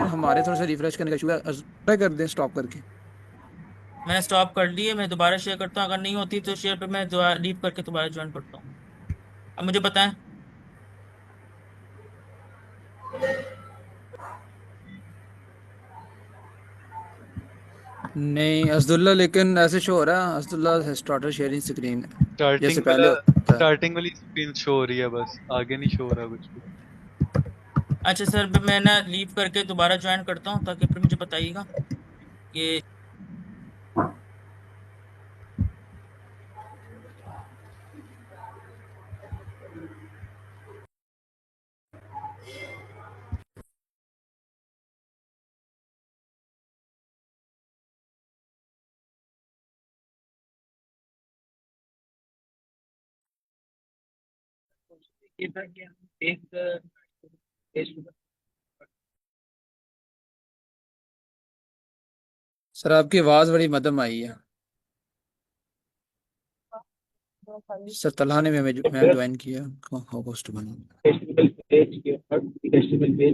हमारे थोड़ा सा रिफ्रेश करने का इशू है, ट्राई कर दें स्टॉप करके। मैंने स्टॉप कर दिए, मैं दोबारा शेयर करता हूँ, अगर नहीं होती तो शेयर पे मैं दोबारा लीव करके दोबारा ज्वाइन करता हूँ। अब मुझे बताएं। नहीं असदुल्ला, लेकिन ऐसे शो हो रहा है Asadullah has started sharing screen, जैसे स्टार्टिंग पहले वाला, होता है। स्टार्टिंग वाली स्क्रीन शो हो रही है, बस आगे नहीं शो हो रहा कुछ भी। अच्छा सर, फिर मैं ना लीव करके दोबारा ज्वाइन करता हूँ ताकि फिर मुझे बताइएगा कि। ये था कि हम एक सर आपकी आवाज बड़ी मध्यम आई है। सर तलहाने में मैं ज्वाइन किया, होस्ट बना। टेस्टिबल पेज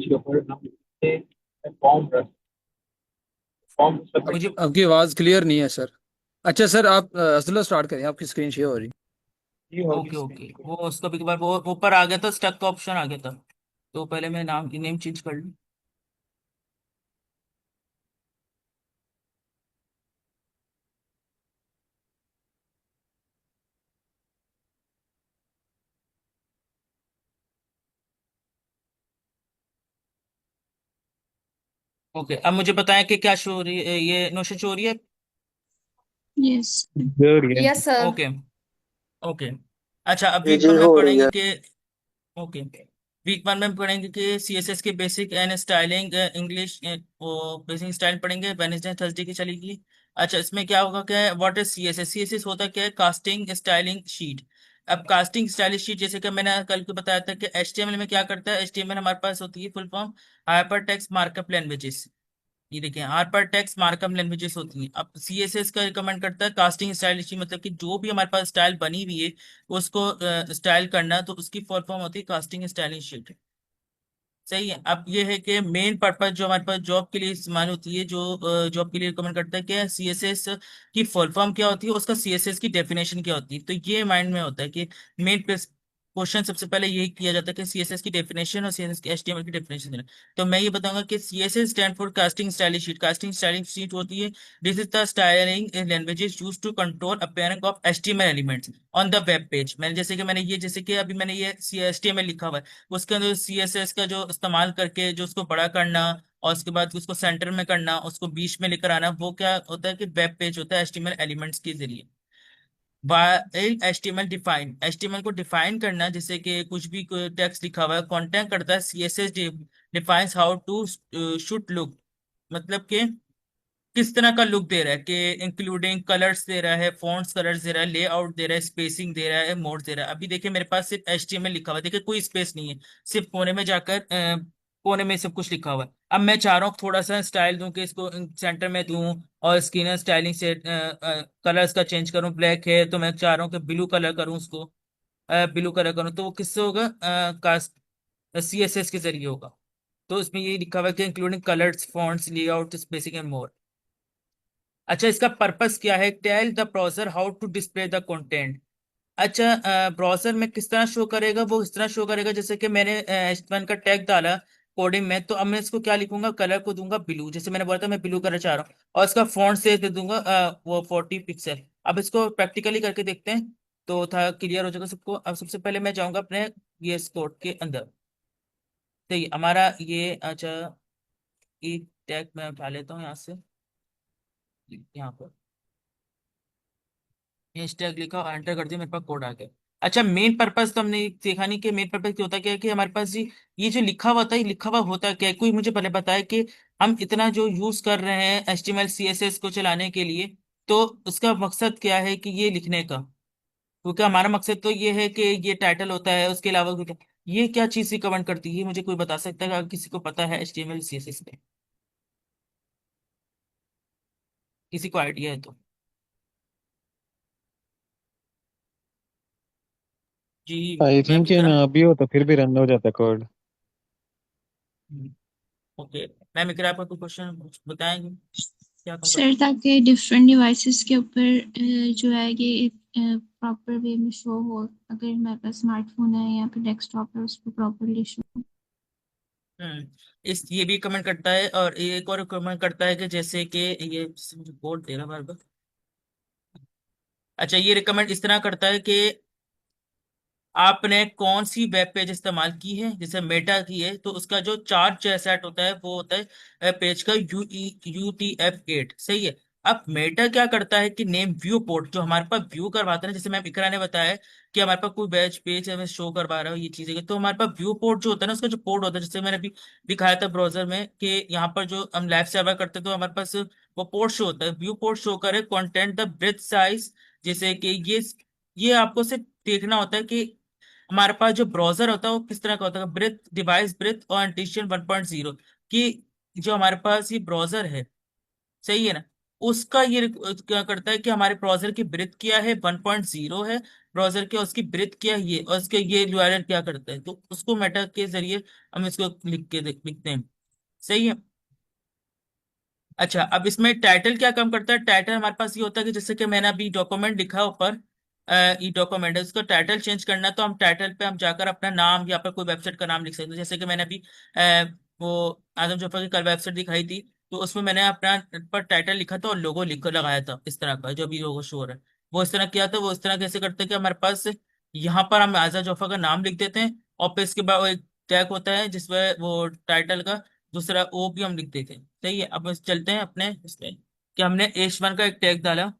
के ऊपर हम फॉर्म रख, फॉर्म सबमिट। मुझे आपकी आवाज क्लियर नहीं है सर। अच्छा सर आप असदुल्ला स्टार्ट करें, आपकी स्क्रीन शेयर हो रही। ये होगी ओके ओके, स्क्रीन। वो उसका भी बार वो ऊपर आ गया था, स्टक का ऑप्शन आ गया था, तो पहले मैं नेम चेंज कर लूँ। ओके, अब मुझे बताएं कि क्या शो हो रही है, ये नोशन शो हो रही है? यस। मुझे हो रही है। Yes sir. Okay okay. अच्छा, अब जी वीक जी वन में हो रही पढ़ेंगे है। कि। ओके, वीक वन में पढ़ेंगे कि सीएसएस के बेसिक एंड स्टाइलिंग इंग्लिश, वो बेसिक स्टाइल पढ़ेंगे, वेडनेसडे थर्सडे की चलेगी। अच्छा, इसमें क्या होगा, क्या है, व्हाट इज सीएसएस? सीएसएस होता क्या है, कास्टिंग स्टाइलिंग शीट। अब कास्टिंग स्टाइलिंग शीट, जैसे कि मैंने कल को बताया था कि एचटीएमएल में क्या करता है, एचटीएमएल हमारे पास होती है full form hyper text markup languages. ये देखें, हाइपर टेक्स्ट मार्कअप लैंग्वेजेस होती हैं। अब सीएसएस का रिकमेंड करता है कास्टिंग स्टाइल, मतलब कि जो भी हमारे पास स्टाइल बनी हुई है उसको स्टाइल करना, तो उसकी फुल फॉर्म होती है कास्टिंग स्टाइलिंग शीट। सही है। अब ये है कि मेन पर्पज जो हमारे पास जॉब के लिए इस्तेमाल होती है, जो जॉब के लिए रिकमेंड करता है कि सीएसएस की फुल फॉर्म क्या होती है, उसका सीएसएस की डेफिनेशन क्या होती है। तो ये माइंड में होता है कि मेन क्वेश्चन सबसे पहले यही किया जाता है कि सीएसएस की डेफिनेशन और सीएसएस की एचटीएमएल की डेफिनेशन देना। तो मैं ये बताऊंगा कि CSS stand for casting styling sheet. Casting styling sheet होती है, this is the styling languages used to control appearance of HTML elements on the web page. मैंने जैसे कि अभी मैंने ये एचटीएमएल लिखा हुआ है, उसके अंदर सीएसएस का जो इस्तेमाल करके जो उसको बड़ा करना और उसके बाद उसको सेंटर में करना, उसको बीच में लेकर आना, वो क्या होता है कि वेब पेज होता है एचटीएमएल एलिमेंट्स के जरिए। वाइल एचटीएमएल डिफाइन, एचटीएमएल को डिफाइन करना, जैसे कि कुछ भी टेक्स्ट लिखा हुआ है, कंटेंट करता है CSS defines how to should look, मतलब कि किस तरह का लुक दे रहा है, कि इंक्लूडिंग कलर्स दे रहा है, फॉन्ट्स कलर्स दे रहा है, लेआउट दे रहा है, स्पेसिंग दे रहा है, मोड दे रहा है। अभी देखिए मेरे पास सिर्फ एचटीएमएल लिखा हुआ है, देखिए कोई स्पेस नहीं है, सिर्फ कोने में जाकर कोने में सब कुछ लिखा हुआ है। अब मैं चाह रहा हूँ थोड़ा सा स्टाइल दूं कि इसको सेंटर में दूं और स्किन स्टाइलिंग से कलर्स का चेंज करूं, ब्लैक है तो मैं चाह रहा हूँ कि ब्लू कलर करूं उसको, ब्लू कलर करूं, तो वो किससे होगा, कास्ट सीएसएस के जरिए होगा। तो इसमें ये लिखा हुआ है कि including colours, fonts, layout, spacing and more. अच्छा, इसका पर्पस क्या है, tell the browser how to display the content. अच्छा, ब्राउजर में किस तरह शो करेगा, वो इस तरह शो करेगा जैसे कि मैंने H1 का टैग डाला कोडिंग में, तो अब मैं इसको क्या लिखूंगा, कलर को दूंगा ब्लू, जैसे मैंने बोला था मैं ब्लू कलर चाह रहा हूँ, और इसका फॉन्ट से दे दूंगा वो 40 पिक्सल। अब इसको प्रैक्टिकली करके देखते हैं तो था क्लियर हो जाएगा सबको। अब सबसे पहले मैं जाऊंगा अपने ये कोड के अंदर। तो ये हमारा ये, अच्छा, एक टैग मैं उठा लेता हूँ यहाँ से, यहाँ पर हैशटैग लिखा और एंटर कर दिया, मेरे पास कोड आ गया। अच्छा, मेन पर्पस तो हमने देखा नहीं कि मेन पर्पस क्या होता है, क्या है कि हमारे पास ये जो लिखा हुआ था, ये लिखा हुआ होता क्या है, कोई मुझे पहले बताया कि हम इतना जो यूज कर रहे हैं HTML CSS को चलाने के लिए, तो उसका मकसद क्या है कि ये लिखने का, क्योंकि हमारा मकसद तो ये है कि ये टाइटल होता है, उसके अलावा ये क्या चीज रिकमेंड करती है, ये मुझे कोई बता सकता है अगर किसी को पता है HTML CSS में, किसी को आइडिया है तो। जी, आई मैं थिंक आपकी ये तरह। ना भी हो तो फिर भी रन हो जाता कोड। ओके, मैम इकरा आपका कोई क्वेश्चन बताएंगे, क्या कम कर। सर ताकि डिफरेंट डिवाइसेस के ऊपर जो है ये प्रॉपर वे में शो हो, अगर हमारे पास स्मार्टफोन है या फिर डेस्कटॉप है उस पर प्रॉपरली शो। इस ये भी कमेंट करता है, और एक और कमेंट करता है कि जैसे कि ये मुझे कोड दे रहा बार बार। अच्छा, ये रिकमेंड इस तरह करता है कि आपने कौन सी वेब पेज इस्तेमाल की है, जैसे मेटा की है तो उसका जो चार्ट जो सेट होता है वो होता है पेज का UTF-8। सही है। अब मेटा क्या करता है कि नेम व्यू पोर्ट जो हमारे पास व्यू करवाता है, जैसे मैम इकरा ने बताया कि हमारे पास कोई बैच पेज हमें शो करवा रहा हो ये चीजें, तो हमारे पास व्यू पोर्ट जो होता है ना, उसका जो पोर्ट होता है, जैसे मैंने अभी दिखाया था ब्राउजर में कि यहाँ पर जो हम लाइव सर्वर करते हैं तो हमारे पास वो पोर्ट शो होता है, व्यू पोर्ट शो करे कंटेंट द ब्रेथ साइज, जैसे कि ये आपको सिर्फ देखना होता है कि हमारे पास जो ब्राउजर होता है वो किस तरह का होता है, ब्रेथ डिवाइस ब्रेथ और एडिशन 1.0, कि जो हमारे पास ये ब्राउजर है, सही है ना, उसका ये क्या करता है कि हमारे ब्राउजर की ब्रेथ क्या है, 1.0 है ब्राउजर के, उसकी ब्रेथ क्या है ये, और उसके ये यूआरएल क्या करता है, तो उसको मेटा के जरिए हम इसको लिखते हैं। सही है। अच्छा, अब इसमें टाइटल क्या काम करता है, टाइटल हमारे पास ये होता है कि जैसे कि मैंने अभी डॉक्यूमेंट लिखा ऊपर, ई डॉक्यूमेंट है, उसका टाइटल चेंज करना है तो हम टाइटल पे हम जाकर अपना नाम या पर कोई वेबसाइट का नाम लिख सकते हैं, जैसे कि मैंने अभी वो आजम जफर की कल वेबसाइट दिखाई थी, तो उसमें मैंने अपना पर टाइटल लिखा था और लोगो लिख कर लगाया था, इस तरह का जो भी लोगो शो हो रहा है वो इस तरह किया था। वो इस तरह कैसे करते हैं कि हमारे पास यहाँ पर हम आजा जोफा का नाम लिख देते हैं, और फिर इसके बाद वो एक टैग होता है जिसमें वो टाइटल का दूसरा ओ भी हम लिख देते हैं। सही है। अब चलते हैं अपने इसमें कि हमने H1 का एक टैग डाला।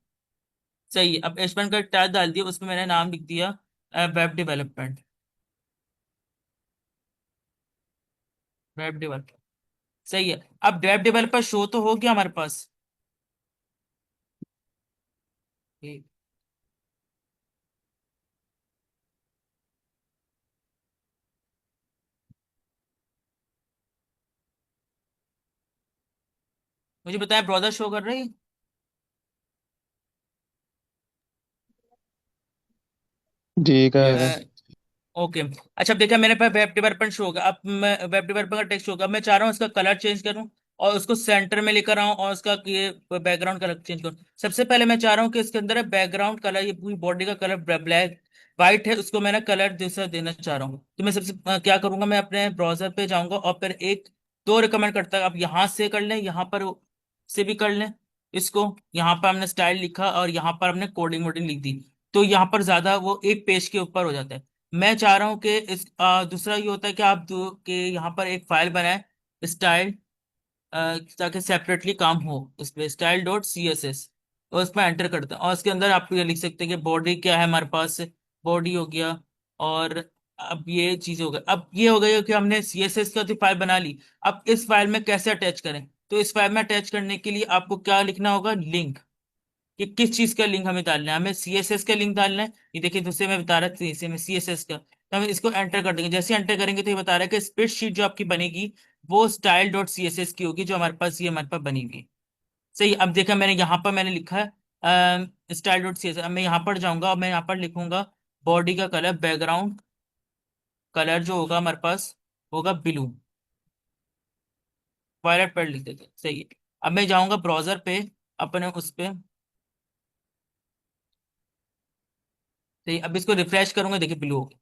सही है। अब H1 का एक टैग डाल दिया, उसमें मैंने नाम लिख दिया वेब डेवलपमेंट, वेब डेवलपर। सही है। अब वेब डेवलपर शो तो हो गया हमारे पास। ठीक। मुझे बताया ब्राउजर शो कर रही है? जी कर रहा है। ओके। अच्छा, अब देखिए मेरे पास वेब डेवलपमेंट शो होगा। अब मैं वेब डेवलपमेंट का टेक्स्ट होगा, मैं चाह रहा हूँ इसका कलर चेंज करूँ और उसको सेंटर में लेकर आऊँ और उसका ये बैकग्राउंड कलर चेंज करूँ। सबसे पहले मैं चाह रहा हूँ कि इसके अंदर बैकग्राउंड कलर, ये पूरी बॉडी का कलर ब्लैक वाइट है, उसको मैंने कलर दूसरा देना चाह रहा हूँ। तो मैं सबसे क्या करूंगा, मैं अपने ब्राउजर पे जाऊंगा और फिर एक दो रिकमेंड करता है, आप यहाँ से कर लें, यहाँ पर से भी कर लें इसको। यहाँ पर हमने स्टाइल लिखा और यहाँ पर हमने कोडिंग वोडिंग लिख दी, तो यहाँ पर ज्यादा वो एक पेज के ऊपर हो जाता है। मैं चाह रहा हूँ कि इस दूसरा ये होता है कि आप कि यहाँ पर एक फाइल बनाए स्टाइल, ताकि सेपरेटली काम हो इस पे, style dot C S S, और उसमें एंटर करते हैं और इसके अंदर आप ये लिख सकते हैं कि बॉडी क्या है हमारे पास। बॉडी हो गया, और अब ये चीज हो गई। अब ये हो गई कि हमने सी एस एस का तो फाइल बना ली। अब इस फाइल में कैसे अटैच करें, तो इस फाइल में अटैच करने के लिए आपको क्या लिखना होगा, लिंक। कि किस चीज का लिंक हमें डालना है, हमें सीएसएस का लिंक डालना है। ये देखिए दूसरे में बता रहा है, इसी में सीएसएस का, तो हम इसको एंटर कर देंगे। जैसे एंटर करेंगे तो ये बता रहा है कि स्प्रेडशीट जो आपकी बनेगी वो style dot C S S की होगी, जो हमारे पास ये हमारे पास बनी हुई है। सही, अब देखा मैंने यहाँ पर मैंने लिखा है style dot C S S. अब मैं यहाँ पर जाऊंगा और मैं यहाँ पर लिखूंगा बॉडी का कलर, बैकग्राउंड कलर जो होगा हमारे पास होगा ब्लू, वायलेट पर लिख देते हैं। सही है। अब मैं जाऊंगा ब्राउजर पे, अपने उस पे। सही, अब इसको रिफ्रेश करूंगा, देखिए ब्लू हो गया।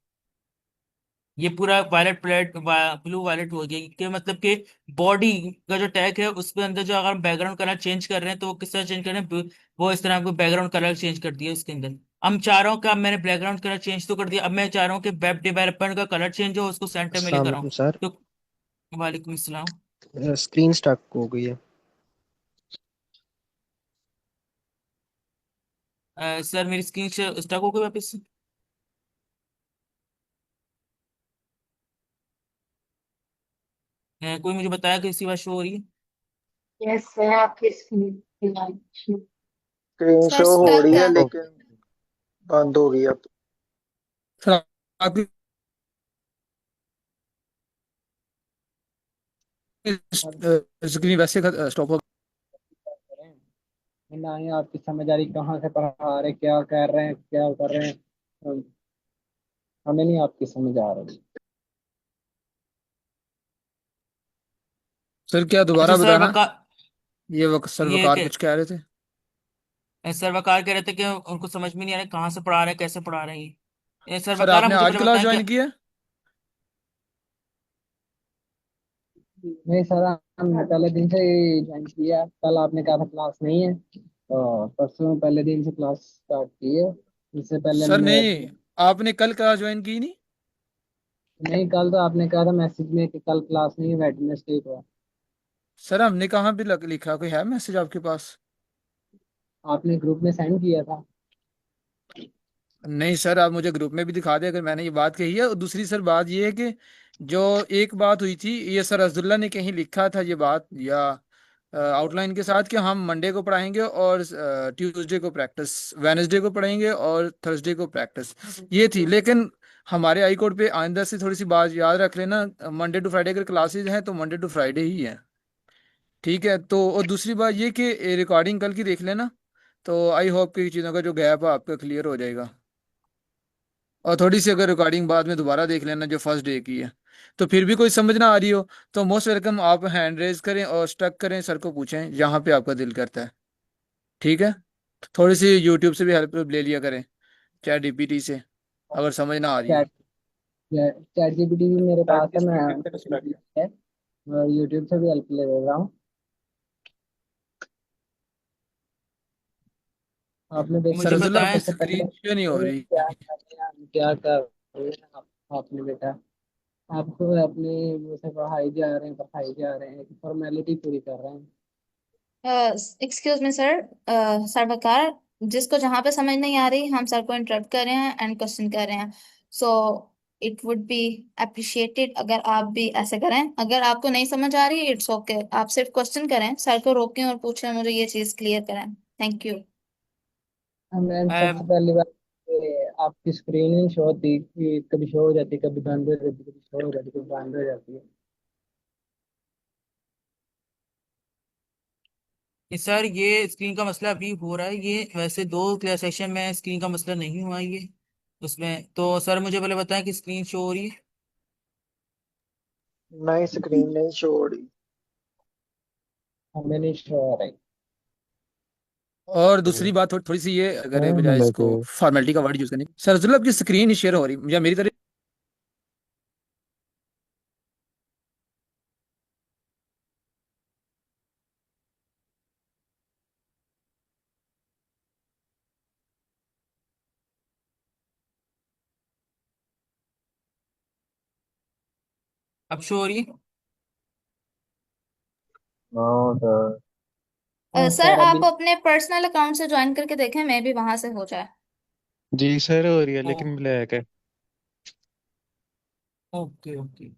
ये पूरा वायलेट प्लेट ब्लू वायलेट हो गया, कि मतलब कि बॉडी का जो टैग है उसके अंदर जो अगर बैकग्राउंड कलर चेंज कर रहे हैं तो वो किस तरह चेंज कर रहे हैं, वो इस तरह आपको बैकग्राउंड कलर चेंज कर दिया उसके अंदर। हम चाह रहा हूँ कि अब मैंने बैकग्राउंड कलर चेंज तो कर दिया, अब मैं चाह रहा हूँ कि वेब डेवलपमेंट का कलर चेंज हो, उसको सेंटर में अस्सलाम लेकर वालेकुम आऊँ। सर। तो वालेकुम सलाम। स्क्रीन स्टक हो गई है। सर मेरी स्क्रीन स्टक हो गई वापस से। कोई मुझे बताया कि इसी बात शो हो रही है। यस सर, आपकी स्क्रीन स्क्रीन सर शो हो स्टक रही है है। लेकिन बंद हो गई अब। सर आपकी स्क्रीन वैसे स्टॉप हो। ना ही आपकी समझ आ रही कहाँ से पढ़ा रहे, क्या कर रहे हैं, क्या कर रहे हैं। हमें नहीं आपकी समझ आ रही। सर क्या अच्छा दोबारा सर बताना। बका ये वक्त सर ये वकार के कुछ कह रहे थे। सर वकार कह रहे थे कि उनको समझ में नहीं आ रहा कहाँ से पढ़ा रहे हैं, कैसे पढ़ा रहे हैं ये सर सर वकार, आप आपने मुझे आज पहले क्लास बताएं कि ज्वाइन की है? नहीं सर, हमने पहले दिन से ही ज्वाइन किया। कल आपने कहा था क्लास नहीं है, तो परसों पहले दिन से क्लास स्टार्ट की है। इससे पहले सर मेरा नहीं, आपने कल क्लास ज्वाइन की नहीं? नहीं, कल तो आपने कहा था मैसेज में कि कल क्लास नहीं है, वेडनेसडे को है। सर हमने कहाँ भी लिखा, कोई है मैसेज आपके पास? आपने ग्रुप में सेंड किया था। नहीं सर, आप मुझे ग्रुप में भी दिखा दें अगर मैंने ये बात कही है। और दूसरी सर बात ये है कि जो एक बात हुई थी, ये सर अब्दुल्ला ने कहीं लिखा था ये बात, या आउटलाइन के साथ, कि हम मंडे को पढ़ाएंगे और ट्यूसडे को प्रैक्टिस, वेनेसडे को पढ़ाएंगे और थर्सडे को प्रैक्टिस, ये थी। लेकिन हमारे हाई कोर्ट पे आइंदा से थोड़ी सी बात याद रख लेना, मंडे टू फ्राइडे अगर क्लासेज हैं तो मंडे टू फ्राइडे ही है। ठीक है। तो और दूसरी बात ये कि रिकॉर्डिंग कल की देख लेना, तो आई होप कि चीज़ों का जो गैप है आपका क्लियर हो जाएगा। और थोड़ी सी अगर रिकॉर्डिंग बाद में दोबारा देख लेना जो फर्स्ट डे की है, तो फिर भी कोई समझ ना आ रही हो तो मोस्ट वेलकम, आप हैंड रेज करें और स्टक करें, सर को पूछें जहाँ पे आपका दिल करता है। ठीक है। थोड़ी सी यूट्यूब से भी हेल्प ले लिया करें, चैट जीपीटी से, अगर समझ ना आ रही हो। चैट चैट जीपीटी भी मेरे पास है, मैं यूट्यूब से भी हेल्प ले रहा हूँ। आपने मुझे सर बेसिकली अब्दुल्ला बताएं। आपकी सबसे पहले स्क्रीन क्यों नहीं हो रही? क्या कर रहे हैं, क्या कर रहे हैं आपने बेटा, आपको अपने वो से पढ़ाई जा रहे हैं, फॉर्मेलिटी पूरी कर रहे हैं। एक्सक्यूज मी सर, सर वकार, जिसको जहाँ पे समझ नहीं आ रही हम सर को इंटरप्ट कर रहे हैं एंड क्वेश्चन कर रहे हैं। So it would be appreciated अगर आप भी ऐसे करें। अगर आपको नहीं समझ आ रही, इट्स ओके, आप सिर्फ क्वेश्चन करें, सर को रोकें और पूछें मुझे ये चीज क्लियर करें। Thank you. मैम सबसे पहली बात ये, आपकी स्क्रीन ही शो होती कि कभी शो हो जाती, कभी बंद हो जाती, कभी शो हो जाती, कभी बंद हो जाती है। सर ये स्क्रीन का मसला अभी हो रहा है, ये वैसे दो क्लास सेशन में स्क्रीन का मसला नहीं हुआ ये उसमें। तो सर मुझे पहले बताएं कि स्क्रीन शो हो रही है। नहीं, स्क्रीन नहीं शो हो रही। हमें नहीं शो हो रही। और दूसरी बात थोड़ी सी ये, अगर बजाय मतलब इसको फॉर्मेलिटी का वर्ड यूज करने, सर अब्दुल्ला आपकी स्क्रीन ही शेयर हो रही या मेरी तरह? अब शो हो रही है? हाँ सर। सर सर आप अभी अपने पर्सनल अकाउंट से ज्वाइन करके देखें, मैं भी वहां से हो जाए। जी सर हो रही है, ओ, लेकिन ब्लैक है। Okay okay.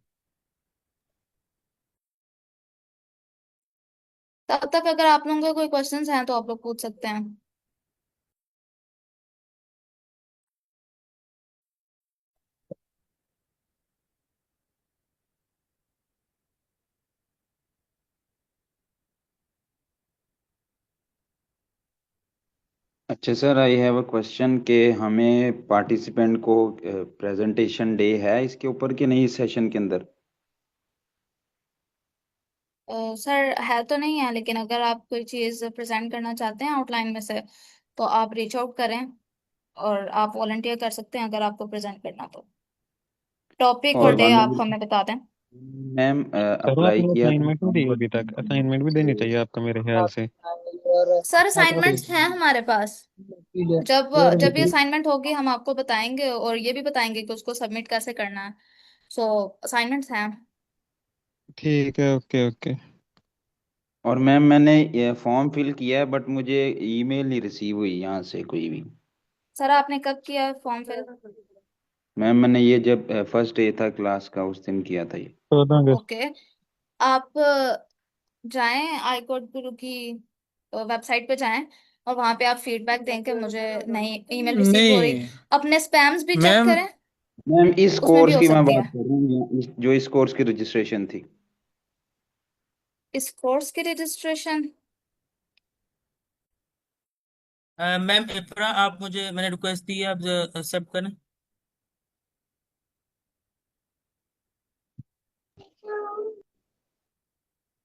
तब तक अगर आप लोगों के कोई क्वेश्चंस हैं तो आप लोग पूछ सकते हैं। अच्छा sir, I have a question कि हमें पार्टिसिपेंट को प्रेजेंटेशन डे है इसके ऊपर कि नहीं इस सेशन के अंदर? सर है तो नहीं है, लेकिन अगर आप कोई चीज़ प्रेजेंट करना चाहते हैं आउटलाइन में से तो आप रीच आउट करें और आप वॉलंटियर कर सकते हैं अगर आपको प्रेजेंट करना तो। टॉपिक और और डे मैम, आप हमें बता दें। सर अप्लाई आपने किया था असाइनमेंट नहीं दी अभी तक, असाइनमेंट भी देनी चाहिए आपको मेरे ख्याल से। और सर आपको असाइनमेंट्स हैं हमारे पास। जब योर जब ये असाइनमेंट होगी हम आपको बताएंगे और ये भी बताएंगे कि उसको सबमिट कैसे करना है। सो असाइनमेंट्स हैं। ठीक है, ओके ओके। और मैम मैंने ये फॉर्म फिल किया है बट मुझे ईमेल नहीं रिसीव हुई यहाँ से कोई भी। सर आपने कब किया फॉर्म फिल? मैम मैंने ये जब फर्स्ट डे था क्लास का उस दिन किया था ये। 14 अगस्त। ओके। आप जाएं आई कोड गुरु की वेबसाइट पे जाएं और वहां पे आप फीडबैक दें कि मुझे नहीं ईमेल रिसीव हो रही। नहीं अपने स्पैम्स भी चेक मैम, करें, मैम इस उसमें भी कोर्स हो की मैं सकती बात है। कर रहा हूँ, जो इस कोर्स की रजिस्ट्रेशन थी। इस कोर्स की रजिस्ट्रेशन। मैम इफ्रा, आप मुझे, मैंने रिक्वेस्ट दी है, आप एक्सेप्ट करें।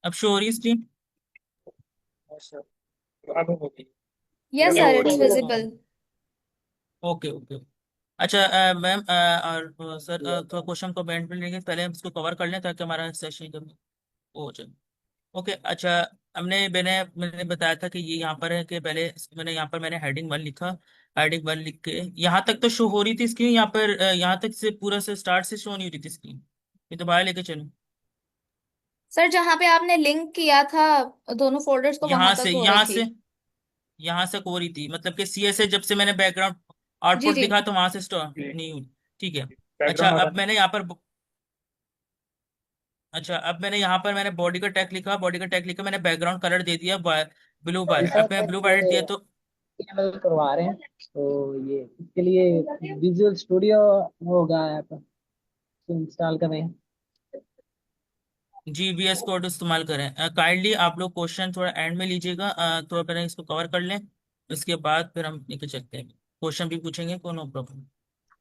अब शो हो रही है स्क्रीन? यस ये सर हो इट्स रही है। विजिबल। Okay okay. अच्छा मैम और सर थोड़ा क्वेश्चन को बैंड में लेंगे, पहले हम इसको कवर कर लें ताकि हमारा सेशन जब वो हो जाए। ओके अच्छा। मैंने मैंने बताया था कि ये यहाँ पर है कि पहले मैंने यहाँ पर मैंने हेडिंग 1 लिखा। हेडिंग 1 लिख के यहाँ तक तो शो हो रही थी स्क्रीन, यहाँ पर यहाँ तक से पूरा से स्टार्ट से शो नहीं हो रही थी स्क्रीन। ये तो बाहर लेके चलो। सर जहाँ पे आपने लिंक किया था दोनों फोल्डर्स को वहां यहाँ तक से हो रही यहाँ थी। से यहाँ से हो रही थी, मतलब कि सी से जब से मैंने बैकग्राउंड जी आउटपुट जी। दिखा तो वहां से स्टॉप नहीं हुई। ठीक है। अच्छा अब मैंने यहाँ पर, अच्छा अब मैंने यहाँ पर मैंने बॉडी का टैग लिखा, बॉडी का टैग लिखा, मैंने बैकग्राउंड कलर दे दिया ब्लू जी वायलेट। अब सर, मैं ब्लू वायलेट दिया ये तो ईमेल करवा रहे हैं तो ये इसके लिए विजुअल स्टूडियो होगा ऐप इंस्टॉल करें। जी वीएस कोड इस्तेमाल करें। काइंडली आप लोग क्वेश्चन थोड़ा एंड में लीजिएगा, थोड़ा पहले इसको कवर कर लें, उसके बाद फिर हम लेके चलते हैं। क्वेश्चन भी पूछेंगे, को नो प्रॉब्लम।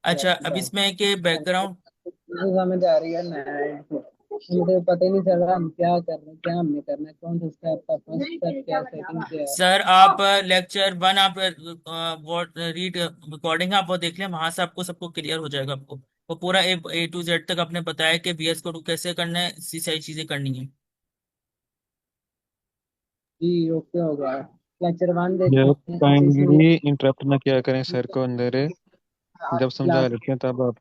अच्छा अब इसमें है कि बैकग्राउंड, मुझे समझ आ रही है मैं, मुझे पता ही नहीं चल रहा हम क्या कर रहे हैं, क्या हमने करना है, कौन सा स्टेप का फर्स्ट स्टेप क्या सेटिंग क्या है। सर आप लेक्चर 1 आप रीड रिकॉर्डिंग आप वो देख लें, वहां से आपको सबको क्लियर हो जाएगा। आपको वो पूरा ए टू जेड तक आपने बताया कि वीएस कोड कैसे करना है, इसी सारी चीजें करनी है। जी ओके हो गया। लेक्चर 1 ये देखते हैं कुछ इसमें। काइंडली इंटरप्ट ना किया करें सर को अंदर, जब समझा क्लास रखे हैं तब आप।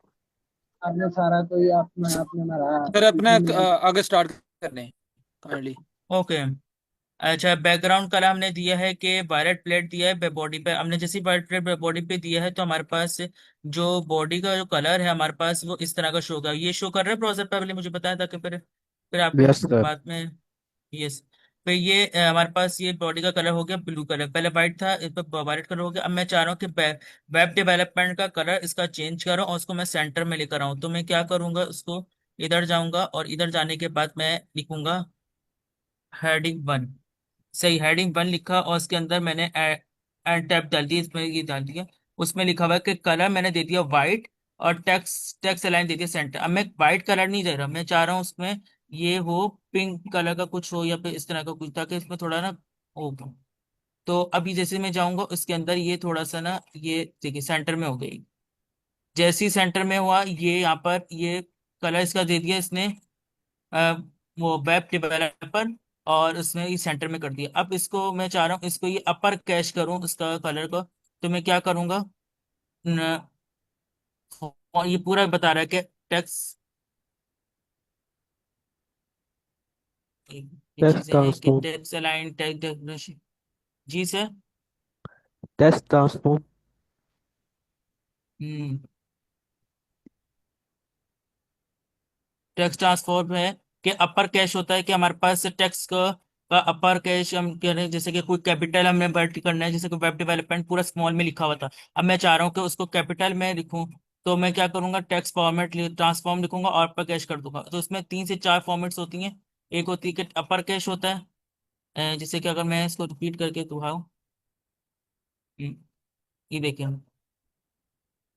आपने सारा कोई आपने आपने हमारा सर अपना email- आगे स्टार्ट करने काइंडली। ओके। अच्छा बैकग्राउंड कलर हमने दिया है कि वायलेट प्लेट दिया है बॉडी पे, हमने जैसी वायलेट प्लेट बॉडी पे दिया है तो हमारे पास जो बॉडी का जो कलर है हमारे पास वो इस तरह का शो होगा। ये शो कर रहा है ब्राउजर पे, पहले मुझे बताया था कि फिर आपको यस सर। बाद में। यस। फिर ये हमारे पास ये बॉडी का कलर हो गया ब्लू कलर, पहले वाइट था, इस पर वायलेट कलर हो गया। अब मैं चाह रहा हूँ कि वेब डेवलपमेंट का कलर इसका चेंज करूँ और उसको मैं सेंटर में लेकर आऊँ। तो मैं क्या करूंगा, उसको इधर जाऊंगा और इधर जाने के बाद मैं लिखूंगा हेडिंग 1। सही, हेडिंग 1 लिखा और उसके अंदर मैंने एंड टैब डाल दी, इसमें ये डाल दिया। उसमें लिखा हुआ है कि कलर मैंने दे दिया वाइट और टेक्स्ट टेक्स्ट अलाइन दे दिया सेंटर। अब मैं वाइट कलर नहीं दे रहा, मैं चाह रहा हूँ उसमें ये हो पिंक कलर का कुछ हो या फिर इस तरह का कुछ, ताकि इसमें थोड़ा ना हो। तो अभी जैसे मैं जाऊंगा उसके अंदर, ये थोड़ा सा ना, ये देखिए सेंटर में हो गई। जैसे ही सेंटर में हुआ, ये यहाँ पर ये कलर इसका दे दिया इसने, अ, वो वेब डेवलपर, और उसने ये सेंटर में कर दिया। अब इसको मैं चाह रहा हूँ इसको ये अपर कैश करूँ उसका कलर को। तो मैं क्या करूँगा, और ये पूरा बता रहा है कि टेक्स्ट, ये टेस्ट चीजें हैं कि ट्रांसफॉर्म। Text align text. जी sir. Test transform. Hmm text transform है कि अपर कैश होता है कि हमारे पास टेक्स्ट का अपर कैश हम कह रहे हैं, जैसे कि कोई कैपिटल हमने वर्ड करना है, जैसे कि वेब डेवलपमेंट पूरा स्मॉल में लिखा हुआ था, अब मैं चाह रहा हूँ कि उसको कैपिटल में लिखूं। तो मैं क्या करूंगा, टेक्स्ट फॉर्मेट ट्रांसफॉर्म लिखूंगा और अपर कैश कर दूंगा। तो इसमें 3 से 4 फॉर्मेट्स होती हैं। एक होती है कि अपर कैश होता है, जैसे कि अगर मैं इसको रिपीट करके दोहराऊं, हम्म, ये देखिए,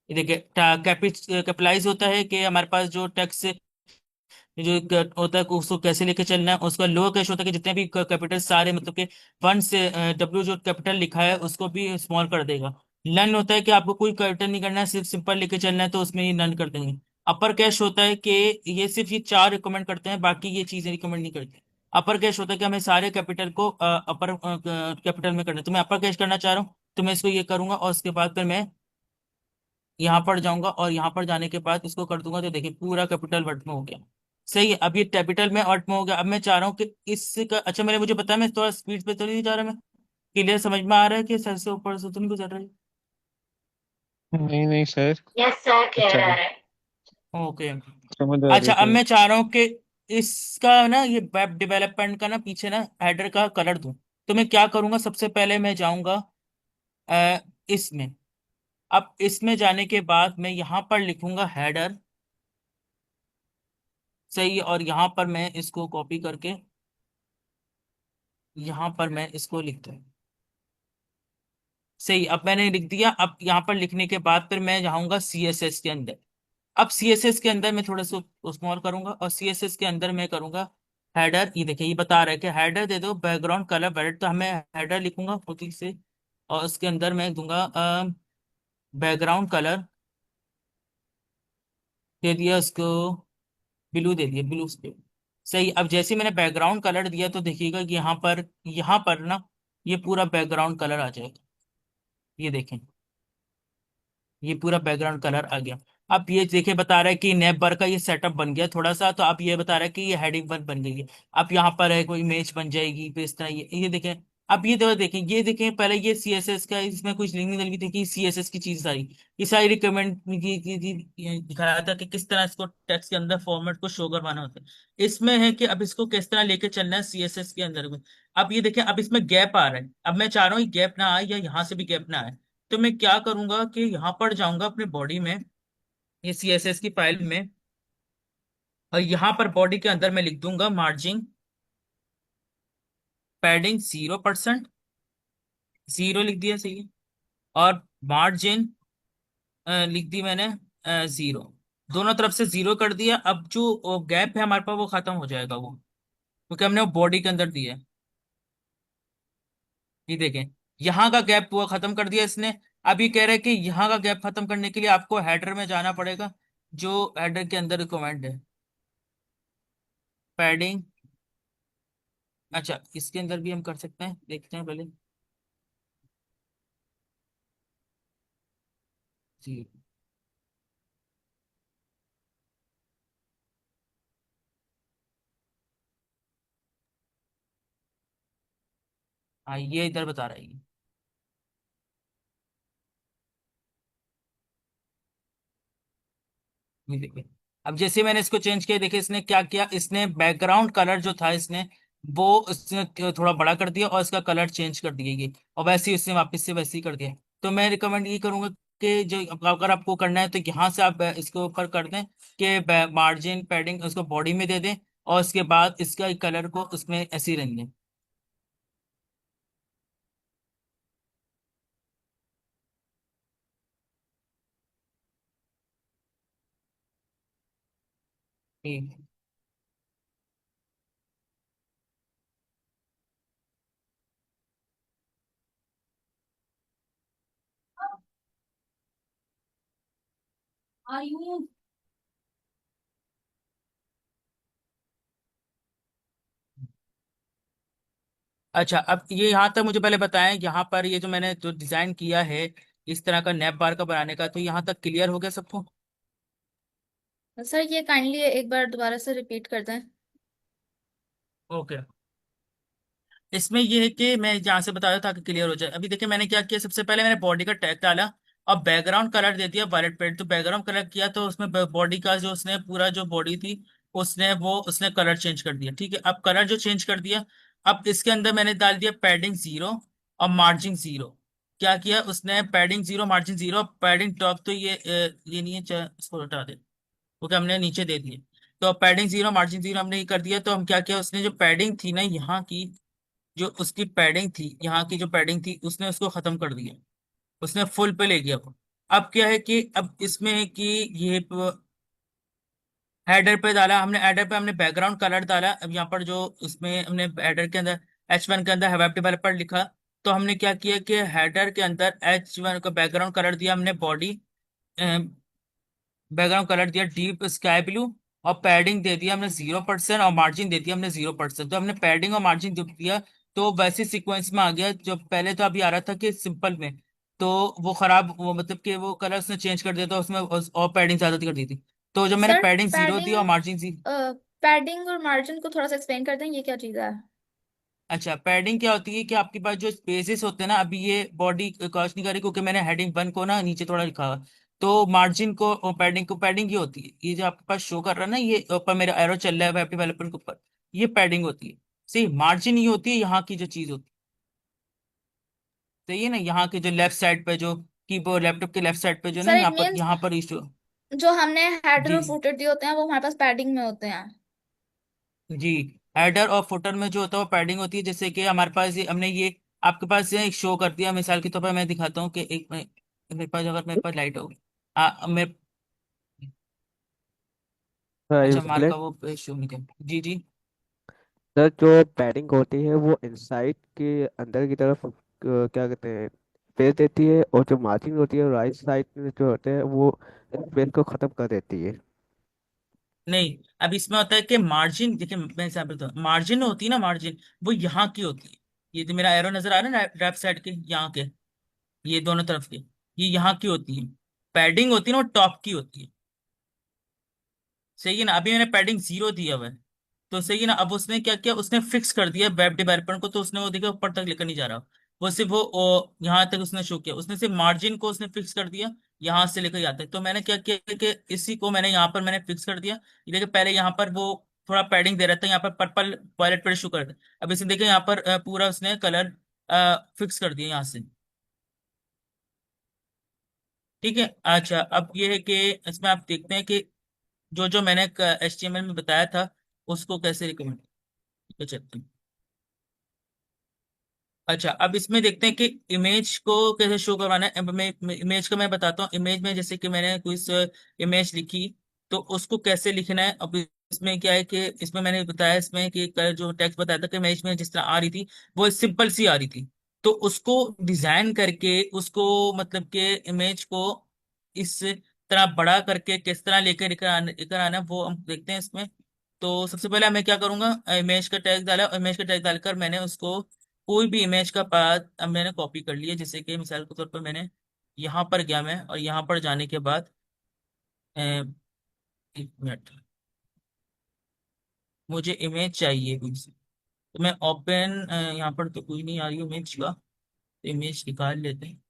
ये देखिए कैपिटलाइज होता है कि हमारे पास जो टेक्स्ट जो होता है उसको कैसे लेके चलना है। उसका लोअर केस होता है कि जितने भी कैपिटल सारे, मतलब कि 1 से W जो कैपिटल लिखा है उसको भी स्मॉल कर देगा। नन होता है कि आपको कोई कैपिटल नहीं करना है, सिर्फ सिंपल लेके चलना है, तो उसमें ये नन कर देंगे। अपर कैश होता है कि ये सिर्फ ये 4 रिकमेंड करते हैं, बाकी ये चीजें रिकमेंड नहीं करते। अपर कैश होता है कि हमें सारे कैपिटल को अपर कैपिटल में करना है। तो मैं अपर कैश करना चाह रहा हूँ, तो मैं इसको ये करूंगा और उसके बाद फिर मैं यहाँ पर जाऊंगा और यहाँ पर जाने के बाद इसको कर दूंगा। तो देखिए पूरा कैपिटल वर्ड में हो गया। सही है, अब ये कैपिटल में वर्ड में हो गया। अब मैं चाह रहा हूँ कि इसका, अच्छा मैंने मुझे पता है, मैं थोड़ा स्पीड पे तो नहीं जा रहा, मैं क्लियर समझ में आ रहा है कि सर से ऊपर से तो नहीं गुजर रहा है। नहीं नहीं सर, यस सर, कह अच्छा रहा है, है। ओके। समझ आ रही अच्छा है अब सर। मैं चाह रहा हूँ कि इसका ना, ये वेब डेवलपमेंट का ना पीछे ना हेडर का कलर दूं। तो मैं क्या करूंगा, सबसे पहले मैं जाऊंगा इसमें। अब इसमें जाने के बाद मैं यहाँ पर लिखूंगा हेडर। सही है, और यहाँ पर मैं इसको कॉपी करके यहाँ पर मैं इसको लिखता हूँ। सही, अब मैंने लिख दिया। अब यहाँ पर लिखने के बाद फिर मैं जाऊंगा CSS के अंदर। अब CSS के अंदर मैं थोड़ा सा स्मॉल करूंगा और CSS के अंदर मैं करूंगा हेडर। ये देखिए, ये बता रहा है कि हेडर दे दो बैकग्राउंड कलर बैलेट, तो हमें हेडर लिखूंगा खुद से, और उसके अंदर मैं दूंगा बैकग्राउंड कलर दे दिया उसको, ब्लू दे दिया, ब्लू पे। सही, अब जैसे मैंने बैकग्राउंड कलर दिया तो देखिएगा कि यहाँ पर ना ये पूरा बैकग्राउंड कलर आ जाएगा। ये देखें, ये पूरा बैकग्राउंड कलर आ गया। अब ये देखिए बता रहा है कि नैप बार का ये सेटअप बन गया थोड़ा सा। तो अब ये बता रहा है कि ये हेडिंग वन बन गई है। अब यहाँ पर है कोई इमेज बन जाएगी, फिर इस तरह ये देखें। अब ये देखो, देखें ये देखें, पहले ये CSS का इसमें कुछ लिंक नहीं थी कि CSS की चीज सारी, ये सारी रिकमेंड दिखाया था कि किस तरह इसको टेक्स्ट के अंदर फॉर्मेट को शो करवाना होता है। इसमें है कि अब इसको किस तरह लेके चलना है CSS के अंदर में। अब ये देखें, अब इसमें गैप आ रहा है। अब मैं चाह रहा हूँ गैप ना आए या यहाँ से भी गैप ना आए। तो मैं क्या करूंगा कि यहाँ पर जाऊंगा अपने बॉडी में, ये CSS की फाइल में, और यहाँ पर बॉडी के अंदर मैं लिख दूंगा मार्जिन पैडिंग 0%। 0 लिख दिया, सही है। और मार्जिन लिख दी मैंने 0। दोनों तरफ से 0 कर दिया। अब जो गैप है हमारे पास वो खत्म हो जाएगा वो, क्योंकि हमने वो बॉडी के अंदर दिया है। ये देखें, यहाँ का गैप वो खत्म कर दिया इसने। अब ये कह रहा है कि यहाँ का गैप खत्म करने के लिए आपको हेडर में जाना पड़ेगा, जो हेडर के अंदर रिकमेंड है पैडिंग। अच्छा, इसके अंदर भी हम कर सकते हैं, देखते हैं पहले जी। हाँ, ये इधर बता रहा है ये देखिए। अब जैसे मैंने इसको चेंज किया, देखिए इसने क्या किया, इसने बैकग्राउंड कलर जो था इसने वो इसने थोड़ा बड़ा कर दिया और इसका कलर चेंज कर दिया ये, और वैसे ही उसने वापस से वैसे ही कर दिया। तो मैं रिकमेंड ये करूंगा कि जो अगर आपको करना है तो यहाँ से आप इसके ऊपर कर दें कि मार्जिन पैडिंग उसको बॉडी में दे दें, और उसके बाद इसका कलर को उसमें ऐसे ही रहने दें। ठीक। अच्छा, अब ये यहाँ तक मुझे पहले बताएं, यहाँ पर ये जो मैंने जो डिजाइन किया है इस तरह का नैप बार का बनाने का, तो यहाँ तक क्लियर हो गया सबको? सर ये काइंडली एक बार दोबारा से रिपीट कर दें। ओके। इसमें ये है कि मैं जहाँ से बता रहा था कि क्लियर हो जाए, अभी देखिए मैंने क्या किया, सबसे पहले मैंने बॉडी का टैग डाला और बैकग्राउंड कलर दे दिया वायलेट पेंट। तो बैकग्राउंड कलर किया तो उसमें बॉडी का जो उसने पूरा जो बॉडी थी उसने कलर चेंज कर दिया। ठीक है, अब कलर जो चेंज कर दिया, अब इसके अंदर मैंने डाल दिया पैडिंग 0 और मार्जिन 0। क्या किया उसने, पैडिंग 0 मार्जिन 0, पैडिंग टॉप तो ये नहीं है, इसको हटा दे, क्योंकि हमने नीचे दे दिए। तो पैडिंग 0 मार्जिन 0 हमने ये कर दिया। तो हम क्या किया, उसने जो पैडिंग थी ना यहाँ की, जो उसकी पैडिंग थी यहाँ की, जो पैडिंग थी उसने उसको खत्म कर दिया, उसने फुल पे ले गया वो। अब क्या है कि अब इसमें है कि ये हेडर पे डाला हमने, हेडर पे हमने बैकग्राउंड कलर डाला। अब यहाँ पर जो उसमें हमने हेडर के अंदर H1 के अंदर वेब डेवलपर लिखा, तो हमने क्या किया कि हेडर के अंदर H1 का बैकग्राउंड कलर दिया हमने, बॉडी बैकग्राउंड कलर दिया डीप स्काई ब्लू, और पैडिंग दे दिया हमने 0% और मार्जिन दे दिया हमने 0%। तो हमने पैडिंग और मार्जिन जो दिया तो वैसे सीक्वेंस में आ गया। जो पहले तो अभी आ रहा था कि सिंपल में, तो वो खराब, वो मतलब कि वो कलर उसने चेंज कर दिया, तो उसमें और पैडिंग ज्यादा कर दी थी। तो जब मैंने सर पैडिंग 0 दी और पैडिंग मार्जिन 0। पैडिंग और मार्जिन को थोड़ा सा एक्सप्लेन कर दें, ये क्या चीज़ है? अच्छा, पैडिंग क्या होती है कि आपके पास जो स्पेसेस होते हैं ना, अभी ये बॉडी कॉस्ट नहीं करी क्योंकि मैंने हेडिंग 1 को ना नीचे थोड़ा लिखा हुआ। तो मार्जिन को और पैडिंग ये होती है, ये जो आपके पास शो कर रहा है ना, ये ऊपर मेरा एरो चल रहा है वेब डेवलपर के ऊपर, ये पैडिंग होती है। सही, मार्जिन ये होती है यहाँ की जो चीज होती है, सही है ना, यहाँ के जो लेफ्ट साइड पे जो कीबोर्ड लैपटॉप के लेफ्ट साइड पे जो ना, सर इट मीन्स यहाँ पर इशू। जो हमने हेडर जी और फुटर दिए होते हैं वो हमारे पास पैडिंग में होते हैं। जी। हेडर और फुटर में जो होता है वो पैडिंग होती है। जैसे कि हमारे पास ये हमने ये आपके पास ये शो कर दिया, मिसाल के तौर पर मैं दिखाता हूँ कि मेरे पास, अगर मेरे पास लाइट होगी मेरे, अच्छा माल एक्सप्लेन। का वो शो नहीं कर, जी जी। सर जो पैडिंग होती है वो इनसाइड के अंदर की तरफ क्या कहते हैं स्पेस देती है, और जो मार्जिन होती है राइट साइड में जो होते हैं वो स्पेस को खत्म कर देती है। नहीं, अब इसमें होता है कि मार्जिन, देखिए मैं एग्जाम्पल दूं, मार्जिन होती है ना, मार्जिन वो यहाँ की होती है। ये जो मेरा एरो नजर आ रहा है ना लेफ्ट साइड के, यहाँ के, ये दोनों तरफ के, ये यहाँ की होती है। पैडिंग होती है ना वो टॉप की होती है। सही है ना, अभी मैंने पैडिंग 0 दिया हुआ है, तो सही है ना। अब उसने क्या किया, उसने फिक्स कर दिया वेब डेवलपर को, तो उसने वो देखा ऊपर तक लेकर नहीं जा रहा, वो सिर्फ यहाँ तक उसने शो किया। उसने सिर्फ मार्जिन को उसने फिक्स कर दिया यहाँ से लेकर यहाँ तक। तो मैंने क्या किया कि इसी को मैंने यहाँ पर मैंने फिक्स कर दिया। ये देखिए पहले यहाँ पर वो थोड़ा पैडिंग दे रहा था, यहाँ पर पर्पल वायलेट पर शो कर रहा था। अब इसे देखिए यहाँ पर पूरा उसने कलर फिक्स कर दिया यहाँ से। ठीक है, अच्छा अब ये है कि इसमें आप देखते हैं कि जो जो मैंने HTML में बताया था उसको कैसे रिकमेंड चलते हैं। अच्छा, अब इसमें देखते हैं कि इमेज को कैसे शो करवाना है। अब मैं इमेज का मैं बताता हूँ। इमेज में जैसे कि मैंने कोई इमेज लिखी, तो उसको कैसे लिखना है। अब इसमें क्या है कि इसमें मैंने बताया, इसमें कि जो टेक्स्ट बताया था कि इमेज में जिस तरह आ रही थी वो सिंपल सी आ रही थी, तो उसको डिजाइन करके उसको मतलब कि इमेज को इस तरह बड़ा करके किस तरह लेकर आना है, वो हम देखते हैं इसमें। तो सबसे पहले मैं क्या करूंगा, इमेज का टैग डाला, इमेज का टैग डालकर मैंने उसको कोई भी इमेज का पाथ अब मैंने कॉपी कर लिया। जैसे कि मिसाल के तौर पर मैंने यहाँ पर गया मैं, और यहाँ पर जाने के बाद 1 मिनट, मुझे इमेज चाहिए कोई सी। तो मैं ओपन, यहाँ पर तो कोई नहीं आ रही इमेज का, तो इमेज निकाल लेते हैं।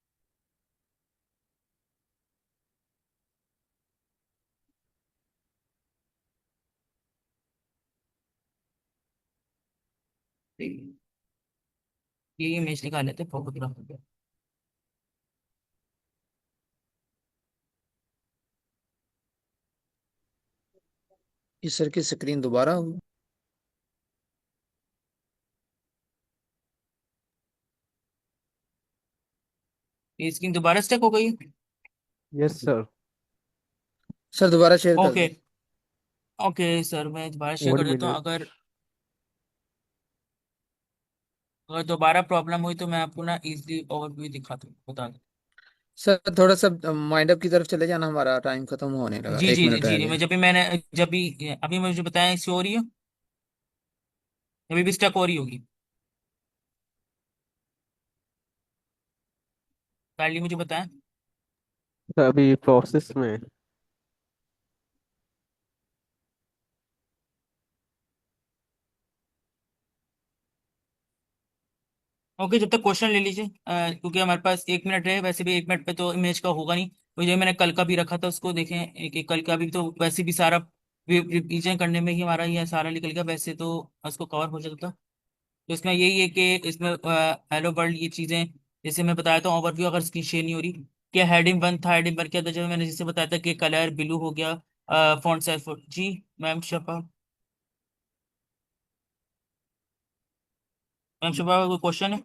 ये इमेज निकाल लेते हैं फोटोग्राफ। इस सर की स्क्रीन दोबारा ये स्क्रीन दोबारा स्टक हो गई। Yes sir. सर दोबारा शेयर कर ओके, दें। ओके सर, मैं दोबारा शेयर वन कर देता हूँ। मिनट। अगर अगर दोबारा प्रॉब्लम हुई तो मैं आपको ना इजीली ओवरव्यू दिखाता हूँ, बता दूँ। सर थोड़ा सा माइंड अप की तरफ चले जाना, हमारा टाइम खत्म होने लगा, जी एक जी मिनट रह जी, गया। मैं जब भी अभी मुझे बताएं, शो हो रही है, अभी भी स्टक हो रही होगी, काइंडली मुझे बताएं। तो अभी प्रोसेस में है। ओके, जब तक क्वेश्चन ले लीजिए, क्योंकि हमारे पास 1 मिनट रहे, वैसे भी 1 मिनट पे तो इमेज का होगा नहीं। मुझे मैंने कल का भी रखा था, उसको देखें कि कल का भी तो वैसे भी सारा रिवीजन करने में ही हमारा ये सारा निकल गया, वैसे तो उसको कवर हो जाता था। तो इसमें यही है कि इसमें हेलो वर्ल्ड ये चीजें, जैसे मैं बताया था ओवरव्यू, अगर स्क्रीन शेयर नहीं हो रही, क्या हेडिंग 1 था, हेडिंग 1 क्या था, जब मैंने जैसे बताया था कि कलर ब्लू हो गया, फॉन्ट साइज। जी मैम शपा, मैम शपा कोई क्वेश्चन है?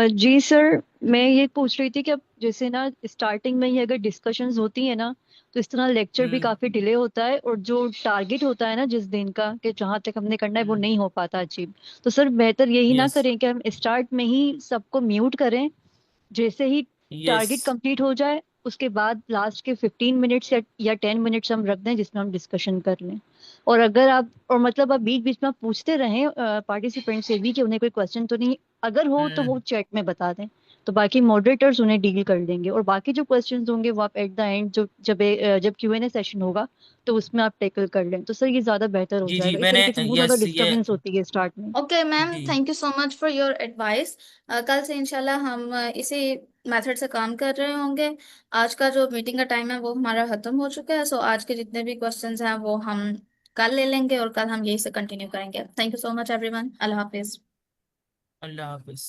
जी सर, मैं ये पूछ रही थी कि अब जैसे ना स्टार्टिंग में ही अगर डिस्कशंस होती है ना, तो इस तरह लेक्चर भी हम्म काफी डिले होता है, और जो टारगेट होता है ना जिस दिन का कि जहाँ तक हमने करना है वो हम्म। नहीं हो पाता अचीव। तो सर बेहतर यही ना यस करें कि हम स्टार्ट में ही सबको म्यूट करें, जैसे ही यस। टारगेट कंप्लीट हो जाए उसके बाद लास्ट के 15 मिनट्स या 10 मिनट्स हम रख दें जिसमें हम डिस्कशन कर लें। और अगर आप और मतलब आप बीच बीच में आप पूछते रहें पार्टिसिपेंट से भी कि उन्हें कोई क्वेश्चन तो नहीं, अगर हो तो वो हम्म। चैट में बता दें, तो बाकी मॉडरेटर्स उन्हें डील कर लेंगे। और बाकी जो क्वेश्चंस होंगे वो आप एट द एंड जो जब Q&A सेशन होगा तो उसमें आप टैकल कर लें, तो सर ये ज्यादा बेहतर हो जी जी, जाएगा। इस मैंने तरीके से बहुत ज्यादा यस ये डिस्टरबेंस होती है स्टार्ट में। ओके मैम, जी thank you so much for your advice. कल से इंशाल्लाह हम इसी मेथड से काम कर रहे होंगे। आज का जो मीटिंग का टाइम है वो हमारा खत्म हो चुका है, सो आज के जितने भी क्वेश्चंस हैं वो हम कल ले लेंगे और कल हम यही से कंटिन्यू करेंगे। Thank you so much everyone, Allah Hafiz. Allah Hafiz.